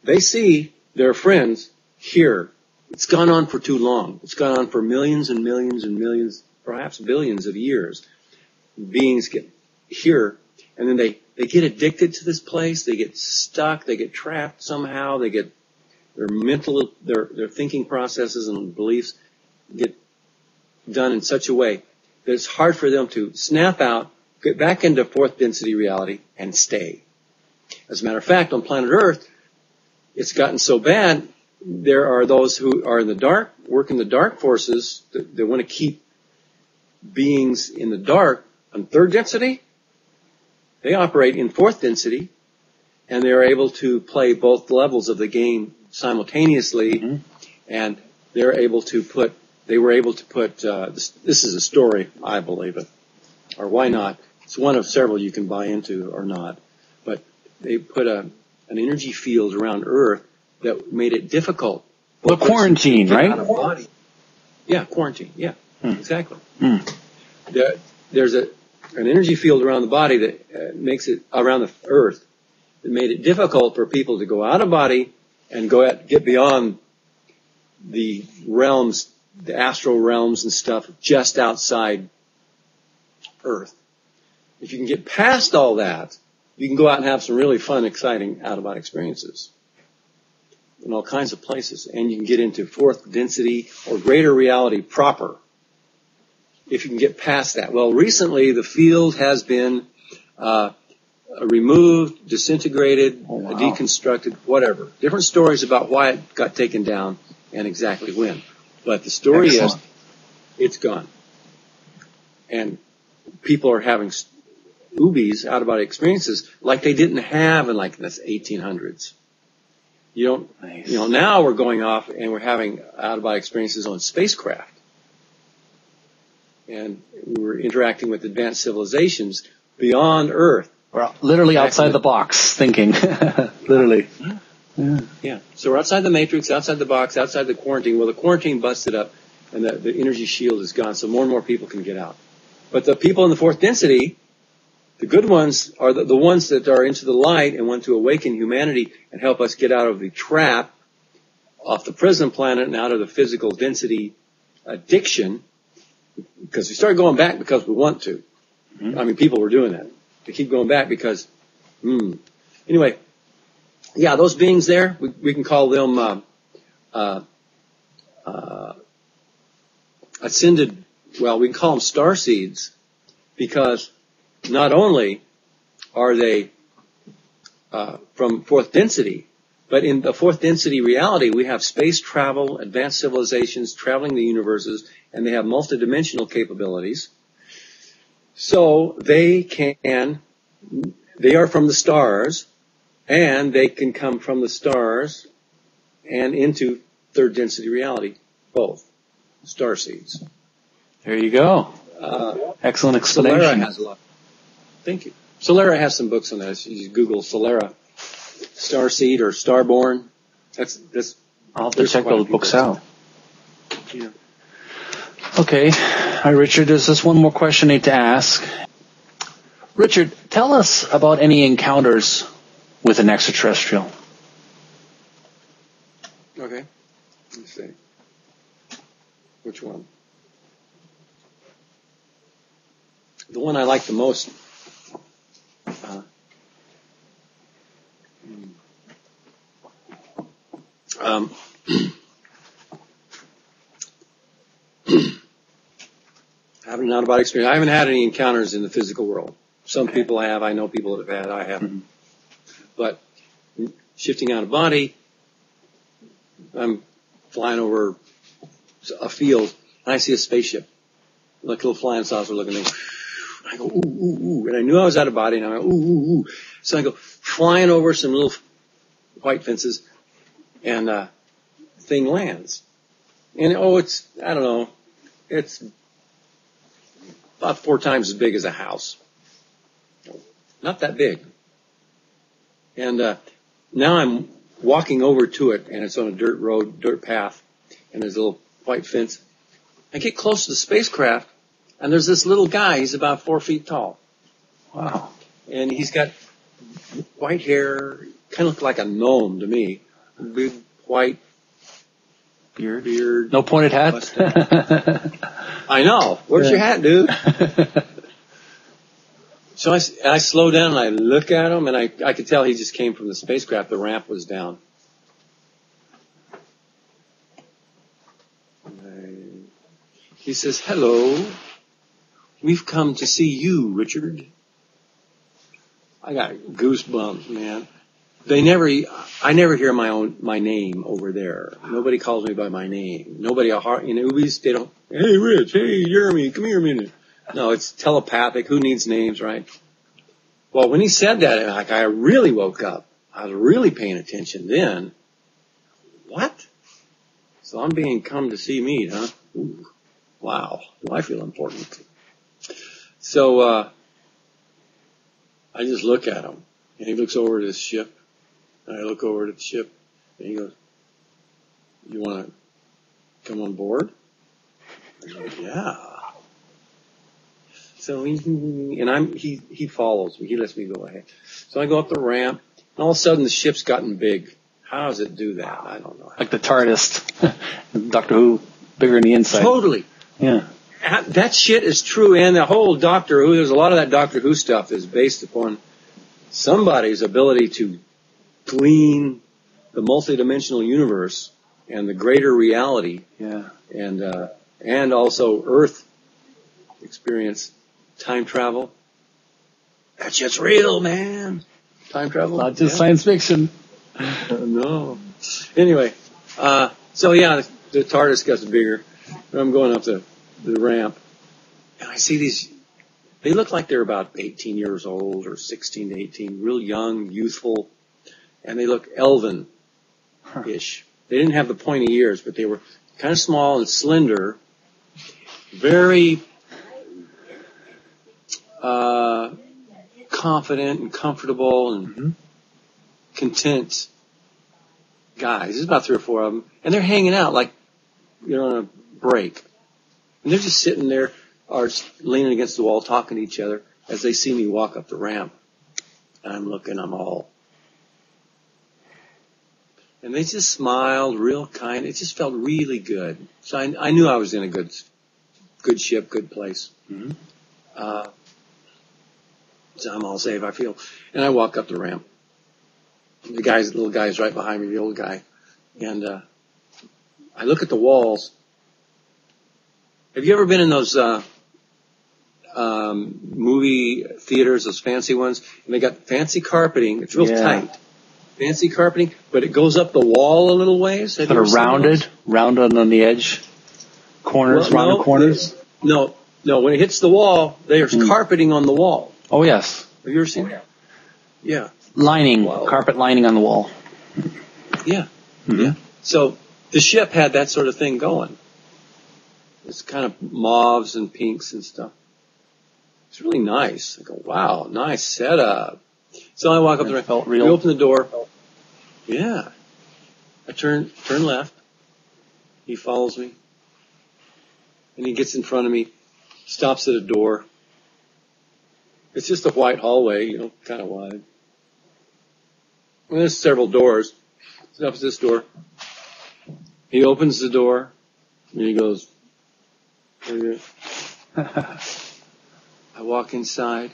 They see their friends here. It's gone on for too long. It's gone on for millions and millions and millions, perhaps billions of years. Beings get here, and then they get addicted to this place. They get stuck. They get trapped somehow. They get their mental, their thinking processes and beliefs get done in such a way that it's hard for them to snap out, get back into fourth density reality, and stay. As a matter of fact, on planet Earth, it's gotten so bad, there are those who are in the dark, work in the dark forces that want to keep beings in the dark on third density. They operate in fourth density, and they're able to play both levels of the game simultaneously, and they were able to put, this is a story, I believe it, or why not? It's one of several you can buy into or not, but they put an energy field around Earth that made it difficult. The quarantine, right? Yeah, quarantine, yeah, exactly. There's an energy field around the body that makes it, around the Earth, that made it difficult for people to go out of body and get beyond the realms, the astral realms and stuff just outside Earth. If you can get past all that, you can go out and have some really fun, exciting out-of-body experiences in all kinds of places. And you can get into fourth density or greater reality proper if you can get past that. Well, recently the field has been removed, disintegrated, deconstructed, whatever. Different stories about why it got taken down and exactly when. But the story is, it's gone. And people are having UBIs, out-of-body experiences, like they didn't have in like the 1800s. Now we're going off and we're having out-of-body experiences on spacecraft. And we're interacting with advanced civilizations beyond Earth. We're literally outside the box thinking. Literally. Yeah. So we're outside the matrix, outside the box, outside the quarantine. Well, the quarantine busted up and the energy shield is gone, so more and more people can get out. But the people in the fourth density, the good ones, are the ones that are into the light and want to awaken humanity and help us get out of the trap off the prison planet and out of the physical density addiction, because we started going back because we want to. I mean, people were doing that. They keep going back because, anyway, yeah, those beings there, we can call them ascended, well, we can call them starseeds, because not only are they from fourth density, but in the fourth density reality, we have space travel, advanced civilizations traveling the universes, and they have multidimensional capabilities. So they are from the stars, and they can come from the stars and into third density reality, both starseeds. There you go. Excellent explanation. Solera has a lot. Thank you. Solera has some books on that. You Google Solera, Starseed or Starborn. I'll have to check those books out. Yeah. Okay. Hi, Richard. There's just one more question I need to ask. Richard, tell us about any encounters with an extraterrestrial. Okay. Let's see. Which one? The one I like the most. I haven't had out-of-body experience. I haven't had any encounters in the physical world. Some people have. I know people that have had. I haven't. But shifting out of body, I'm flying over a field, and I see a spaceship, like a little flying saucer looking thing. I go, ooh, ooh, ooh. And I knew I was out of body, and I went, ooh, ooh, ooh. So I go flying over some little white fences, and thing lands. And, it's, I don't know, it's about 4 times as big as a house. Not that big. And now I'm walking over to it, and it's on a dirt road, dirt path, and there's a little white fence. I get close to the spacecraft, and there's this little guy. He's about 4 feet tall. Wow. And he's got white hair, kind of looked like a gnome to me. Big white beard. No pointed hat? I know. Where's your hat, dude? So I slow down and I look at him, and I could tell he just came from the spacecraft. The ramp was down. He says, hello. We've come to see you, Richard. I got goosebumps, man. I never hear my name over there. Nobody calls me by my name. Nobody, they don't, hey Rich, hey Jeremy, come here a minute. No, it's telepathic. Who needs names, right? Well, when he said that, like, I really woke up. I was really paying attention then. What? So I'm being come to see me, huh? Ooh, wow. Do I feel important? So, I just look at him, and he looks over to his ship, and I look over to the ship, and he goes, you want to come on board? I go, yeah. So he follows me. He lets me go ahead. So I go up the ramp, and all of a sudden the ship's gotten big. How does it do that? I don't know. Like the TARDIS, Doctor Who, bigger in the inside. Totally. Yeah. That shit is true, and the whole Doctor Who, there's a lot of that Doctor Who stuff is based upon somebody's ability to glean the multidimensional universe and the greater reality. Yeah. And also Earth experience. Time travel. That shit's real, man. Time travel. Not just science fiction. No. Anyway, so yeah, the TARDIS gets bigger. And I'm going up the ramp, and I see these, they look like they're about 18 years old or 16 to 18, real young, youthful, and they look elven-ish. They didn't have the pointy ears, but they were kind of small and slender, very confident and comfortable and content guys. There's about 3 or 4 of them, and they're hanging out like you're on a break. And they're just sitting there, or leaning against the wall, talking to each other as they see me walk up the ramp. And I'm looking, I'm all. And they just smiled, real kind. It just felt really good. So I knew I was in a good ship, good place. Mm-hmm. So I'm all safe, I feel. And I walk up the ramp. The little guy's right behind me, the old guy. And I look at the walls. Have you ever been in those movie theaters, those fancy ones? And they got fancy carpeting. It's real tight. Fancy carpeting, but it goes up the wall a little ways. Sort of rounded on the edge. Corners, rounded corners? No. When it hits the wall, there's carpeting on the wall. Oh, yes. Have you ever seen that? Yeah. Lining, carpet lining on the wall. Yeah. Mm-hmm. Yeah. So the ship had that sort of thing going. It's kind of mauves and pinks and stuff. It's really nice. I go, wow, nice setup. So I walk up there. Felt real. We open the door. Yeah. I turn left. He follows me. And he gets in front of me, stops at a door. It's just a white hallway, kind of wide. And there's several doors. Stops at this door. He opens the door, and he goes, I walk inside.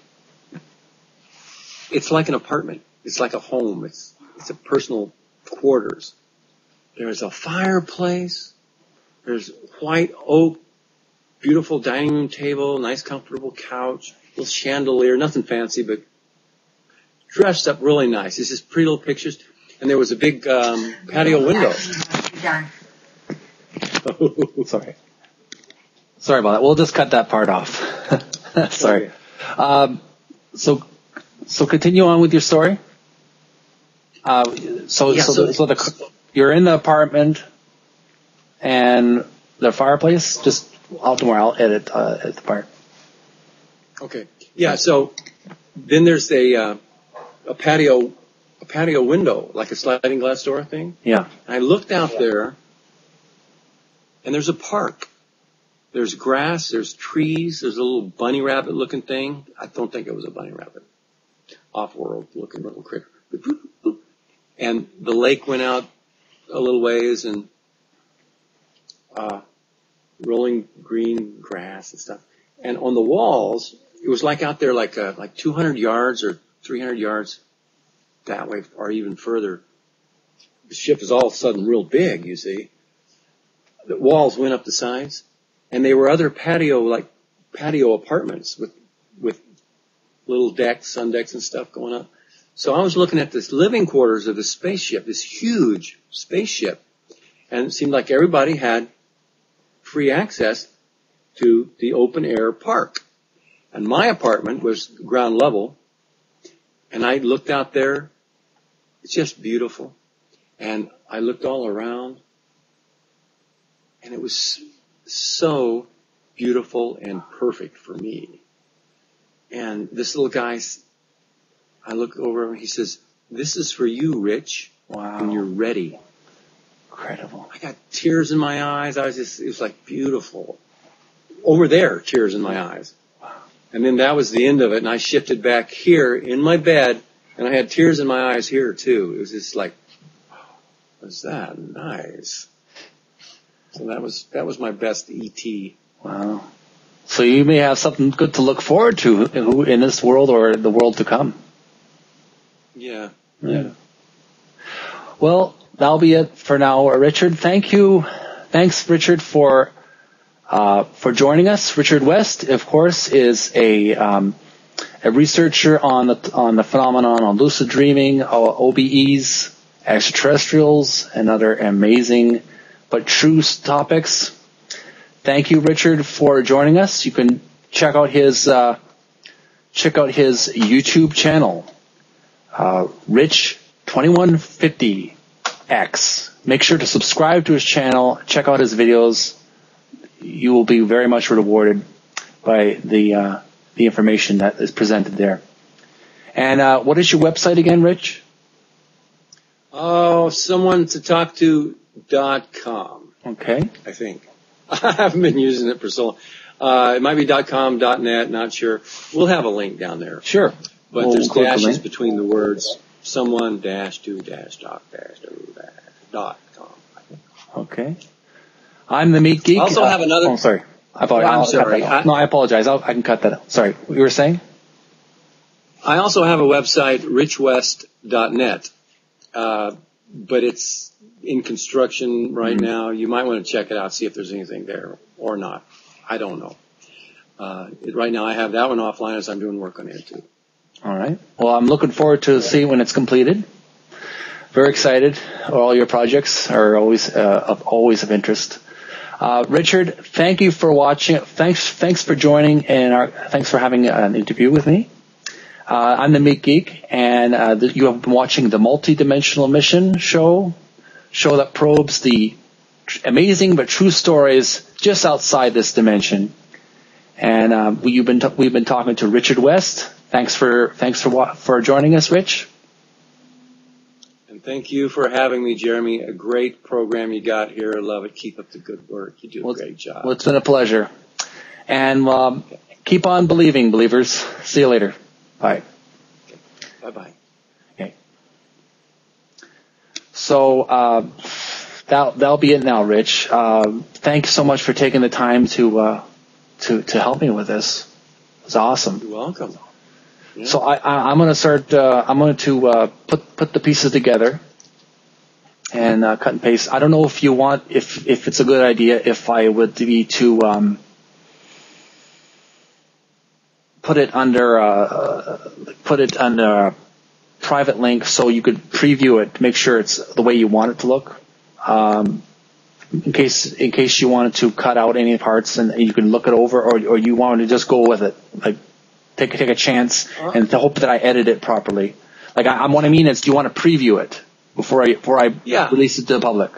It's like an apartment. It's like a home. It's a personal quarters. There's a fireplace. There's white oak, beautiful dining room table, nice comfortable couch, little chandelier, nothing fancy, but dressed up really nice. It's just pretty little pictures. And there was a big patio window. Sorry about that. We'll just cut that part off. Sorry. So continue on with your story. You're in the apartment and the fireplace. Just I'll edit the part. Okay. Yeah. So then there's a patio window, like a sliding glass door thing. Yeah. And I looked out there, and there's a park. There's grass, there's trees, there's a little bunny rabbit looking thing. I don't think it was a bunny rabbit. Off-world looking little critter. And the lake went out a little ways, and rolling green grass and stuff. And on the walls, it was like out there like 200 yards or 300 yards that way, or even further. The ship is all of a sudden real big, you see. The walls went up the sides. And they were other patio apartments with little decks, sun decks and stuff going up. So I was looking at this living quarters of this spaceship, this huge spaceship, and it seemed like everybody had free access to the open air park. And my apartment was ground level, and I looked out there. It's just beautiful. And I looked all around, and it was so beautiful and perfect for me. And this little guy, I look over and he says, "This is for you, Rich, when you're ready." Incredible. I got tears in my eyes. It was like beautiful. Over there, tears in my eyes. And then that was the end of it, and I shifted back here in my bed, and I had tears in my eyes here too. It was just like, was that nice? So that was my best ET. Wow. So you may have something good to look forward to in this world or the world to come. Yeah. Well, that'll be it for now, Richard. Thank you. Thanks, Richard, for joining us. Richard West, of course, is a researcher on the phenomenon on lucid dreaming, OBEs, extraterrestrials, and other amazing but true topics. Thank you, Richard, for joining us. You can check out his YouTube channel, Rich2150X. Make sure to subscribe to his channel. Check out his videos. You will be very much rewarded by the information that is presented there. And what is your website again, Rich? Oh, someonetotalkto.com. Okay. I think. I haven't been using it for so long. It might be .com, .net, not sure. We'll have a link down there. Sure. But there's dashes between the words someone-to-talk-to.com. Okay. I'm the Meat Geek. I also have another... Oh, sorry. I apologize. I can cut that out. Sorry. What you were saying? I also have a website, richwest.net. But it's in construction right now. You might want to check it out, see if there's anything there or not. I don't know. Right now I have that one offline as I'm doing work on it too. All right. Well, I'm looking forward to see when it's completed. Very excited. All your projects are always of interest. Richard, thank you for watching. Thanks for joining, and thanks for having an interview with me. I'm the Meat Geek, and you have been watching the Multidimensional Mission show that probes the amazing but true stories just outside this dimension. And we've been talking to Richard West. Thanks for joining us, Rich. And thank you for having me, Jeremy. A great program you got here. I love it. Keep up the good work. You do a great job. Well, it's been a pleasure. And keep on believing, believers. See you later. Bye. Okay. Bye-bye. Okay. So that'll be it now, Rich. Thanks so much for taking the time to help me with this. It was awesome. You're welcome. Yeah. So I'm going to start. I'm going to put the pieces together and cut and paste. I don't know if you want if it's a good idea if I would be to put it under a private link so you could preview it to make sure it's the way you want it to look. In case you wanted to cut out any parts and you can look it over, or you wanted to just go with it, like take a chance and to hope that I edit it properly. Like what I mean is, do you want to preview it before I release it to the public?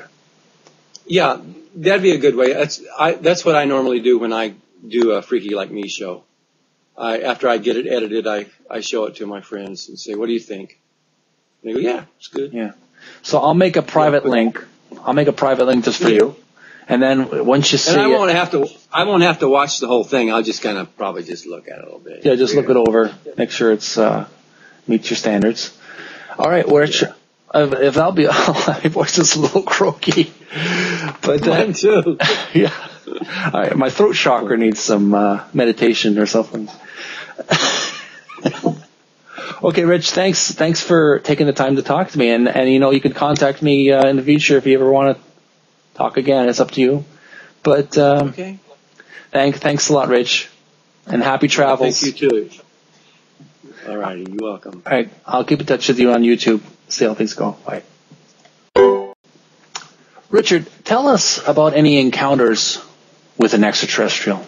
Yeah, that'd be a good way. That's what I normally do when I do a Freaky Like Me show. After I get it edited, I show it to my friends and say, "What do you think?" And they go, "Yeah, it's good." Yeah. So I'll make a private link. I'll make a private link just for you, and then once you see it, I won't have to watch the whole thing. I'll just kind of probably just look at it a little bit. Yeah, just look it over, make sure it's meets your standards. All right, Rich. If that'll be all, my voice is a little croaky, but mine too. Yeah. All right, my throat chakra needs some meditation or something. Okay, Rich, thanks for taking the time to talk to me, and you can contact me in the future if you ever want to talk again. It's up to you. But okay. Thanks a lot, Rich, and happy travels. Thank you too. All righty. You're welcome. All right. I'll keep in touch with you on YouTube. See how things go. Bye. Richard, tell us about any encounters with an extraterrestrial.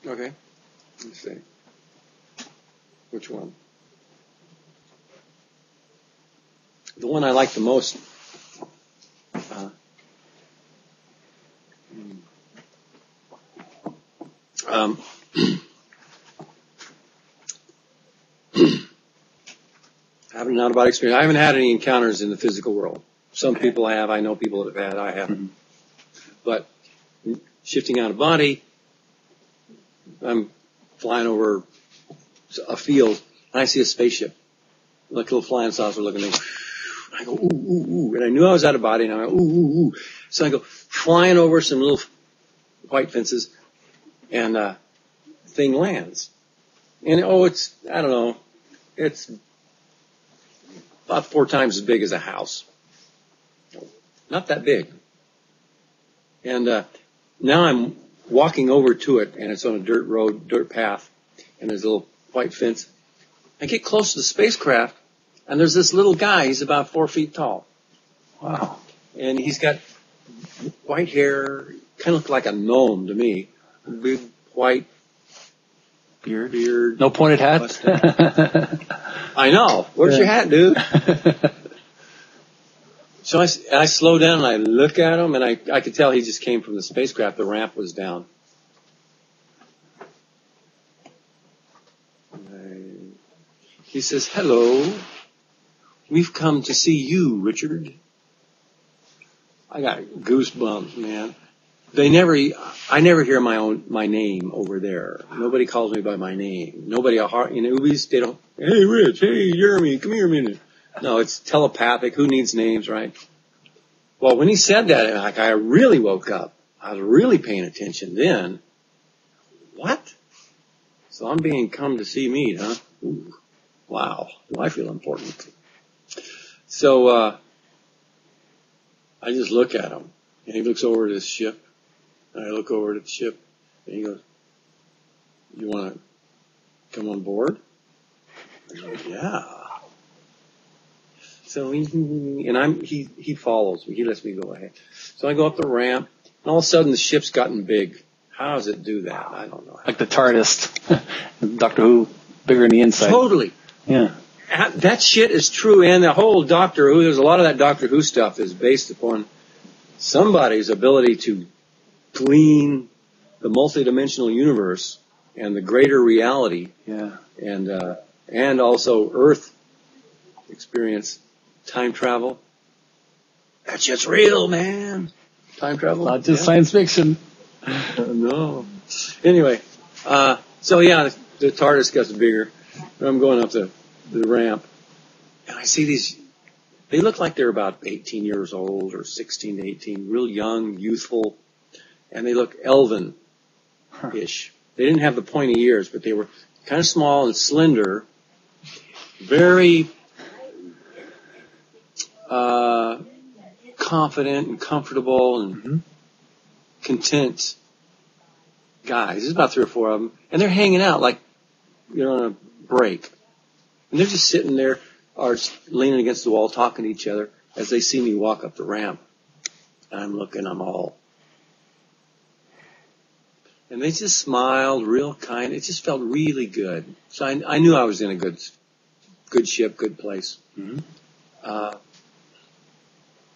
Okay. Let's see. Which one? The one I like the most. I haven't had about experience. I haven't had any encounters in the physical world. Some people have. I know people that have had. I haven't. But shifting out of body, I'm flying over a field and I see a spaceship, like a little flying saucer looking thing. I go, ooh, ooh, ooh. And I knew I was out of body and I went, ooh, ooh, ooh. So I go flying over some little white fences and thing lands. And it's, I don't know, it's about 4 times as big as a house. Not that big. And now I'm walking over to it, and it's on a dirt road, dirt path, and there's a little white fence. I get close to the spacecraft, and there's this little guy. He's about 4 feet tall. Wow. And he's got white hair, kind of looked like a gnome to me. Big white beard. No pointed hat? I know. Where's your hat, dude? So I slow down and I look at him, and I could tell he just came from the spacecraft. The ramp was down. He says, "Hello, we've come to see you, Richard." I got goosebumps, man. I never hear my name over there. Nobody calls me by my name. Nobody, they don't, hey, Rich, hey, Jeremy, come here a minute. No, it's telepathic. Who needs names, right? Well, when he said that, like, I really woke up. I was really paying attention then. What? So I'm being come to see me, huh? Ooh, wow. Do I feel important? So, I just look at him, and he looks over at his ship, and I look over at the ship, and he goes, "You want to come on board?" I go, "Yeah." So he follows me. He lets me go ahead. So I go up the ramp, and all of a sudden the ship's gotten big. How does it do that? I don't know. Like the TARDIS. Doctor Who, bigger in the inside. Totally. Yeah. That shit is true, and the whole Doctor Who, there's a lot of that Doctor Who stuff is based upon somebody's ability to glean the multidimensional universe and the greater reality. Yeah. And also Earth experience. Time travel. That shit's real, man. Time travel. Not just science fiction. No. Anyway, so yeah, the TARDIS gets bigger. I'm going up the ramp, and I see these, they look like they're about 18 years old or 16 to 18, real young, youthful, and they look elven-ish. They didn't have the pointy ears, but they were kind of small and slender, very confident and comfortable and content guys. There's about 3 or 4 of them, and they're hanging out like they're on a break. And they're just sitting there or leaning against the wall talking to each other as they see me walk up the ramp. And I'm looking, I'm all... And they just smiled real kind. It just felt really good. So I knew I was in a good ship, good place. Mm-hmm.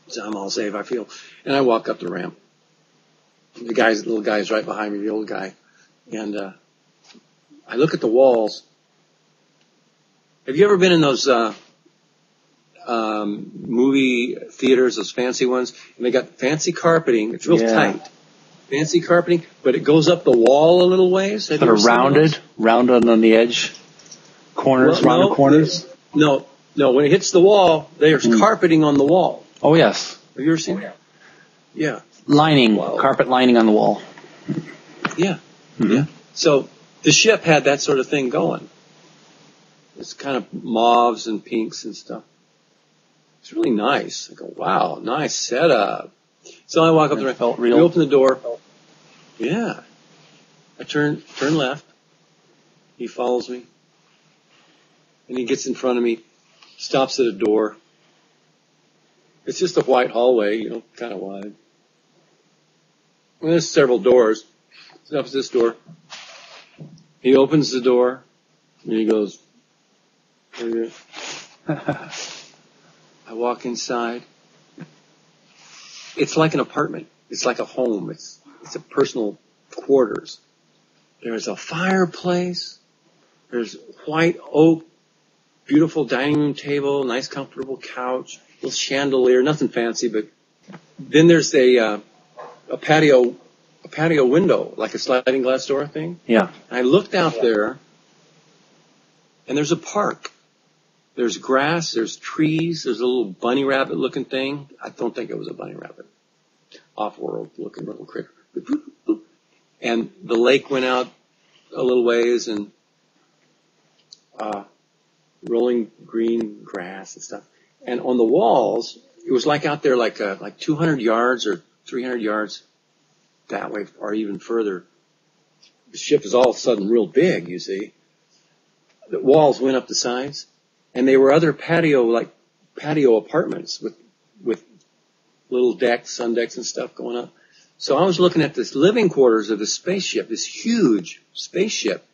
So I'm all safe, I feel. And I walk up the ramp. The little guy's right behind me, the old guy. And I look at the walls. Have you ever been in those movie theaters, those fancy ones? And they got fancy carpeting. It's real tight. Fancy carpeting, but it goes up the wall a little ways. Sort of rounded on the edge. Corners, rounded corners? No. When it hits the wall, there's carpeting on the wall. Oh, yes. Have you ever seen that? Yeah. Lining, carpet lining on the wall. Yeah. Mm-hmm. Yeah. So the ship had that sort of thing going. It's kind of mauves and pinks and stuff. It's really nice. I go, wow, nice setup. So I walk up there. Felt real. We open the door. Yeah. I turn left. He follows me. And he gets in front of me, stops at a door. It's just a white hallway, kind of wide. And there's several doors. Stops at this door. He opens the door, and he goes, I walk inside. It's like an apartment. It's like a home. It's a personal quarters. There's a fireplace. There's white oak, beautiful dining room table, nice comfortable couch, little chandelier, nothing fancy, but then there's a patio window, like a sliding glass door thing. Yeah. And I looked out there, and there's a park. There's grass, there's trees, there's a little bunny rabbit looking thing. I don't think it was a bunny rabbit. Off-world looking little critter. And the lake went out a little ways, and rolling green grass and stuff. And on the walls, it was like out there like 200 yards or 300 yards that way, or even further. The ship is all of a sudden real big, you see. The walls went up the sides, and they were other patio apartments with little decks, sun decks and stuff going up. So I was looking at this living quarters of this spaceship, this huge spaceship,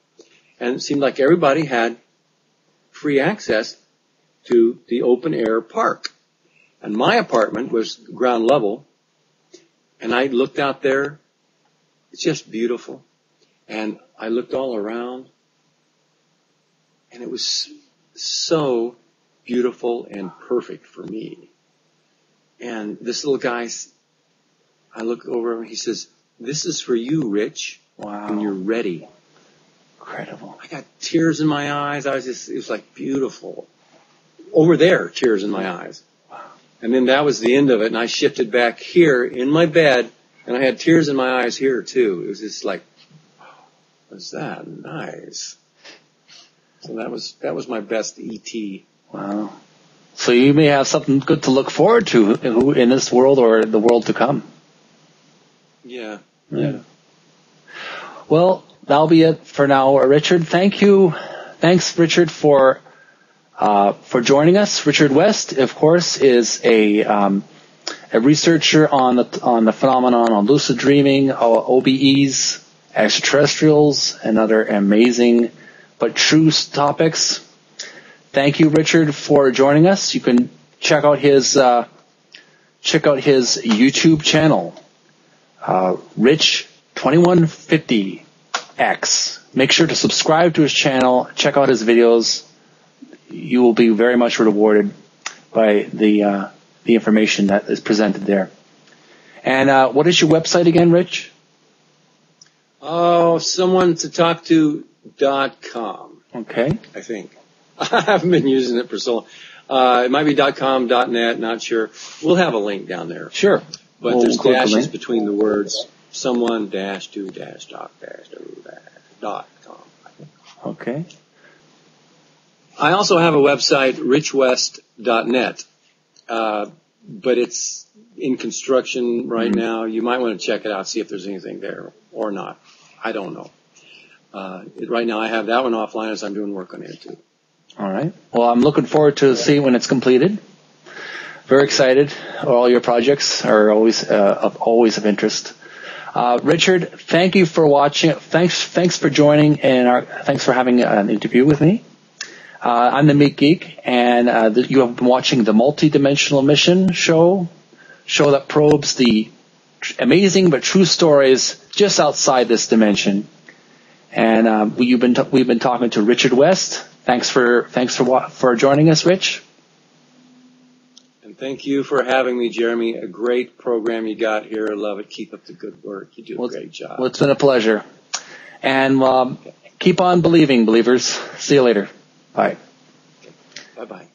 and it seemed like everybody had free access to the open air park. And my apartment was ground level, and I looked out there. It's just beautiful. And I looked all around, and it was so beautiful and perfect for me. And this little guy, I look over and he says, "This is for you, Rich, when you're ready." Incredible. I got tears in my eyes. It was like beautiful. Over there, tears in my eyes. And then that was the end of it. And I shifted back here in my bed, and I had tears in my eyes here too. It was just like, was that nice? So that was my best ET. Wow. So you may have something good to look forward to in this world or the world to come. Yeah. Well, that'll be it for now, Richard. Thank you. Thanks, Richard, for joining us. Richard West, of course, is a researcher on the phenomenon on lucid dreaming, OBEs, extraterrestrials, and other amazing but true topics. Thank you, Richard, for joining us. You can check out his YouTube channel, Rich2150X. Make sure to subscribe to his channel. Check out his videos. You will be very much rewarded by the information that is presented there. And what is your website again, Rich? Oh, someonetotalkto.com. Okay. I think. I haven't been using it for so long. It might be .com, .net, not sure. We'll have a link down there. Sure. But there's dashes between the words someone-to-talk-to.com. Okay. I also have a website, richwest.net, but it's in construction right now. You might want to check it out, see if there's anything there or not. I don't know. Right now I have that one offline as I'm doing work on it too. All right. Well, I'm looking forward to seeing when it's completed. Very excited. All your projects are always of interest. Richard, thank you for watching. Thanks for joining, and thanks for having an interview with me. I'm the Meat Geek, and you have been watching the Multidimensional Mission show that probes the amazing but true stories just outside this dimension. And we've been talking to Richard West. Thanks for joining us, Rich. And thank you for having me, Jeremy. A great program you got here. I love it. Keep up the good work. You do a great job. Well, it's been a pleasure. And keep on believing, believers. See you later. Bye. Okay. Bye-bye.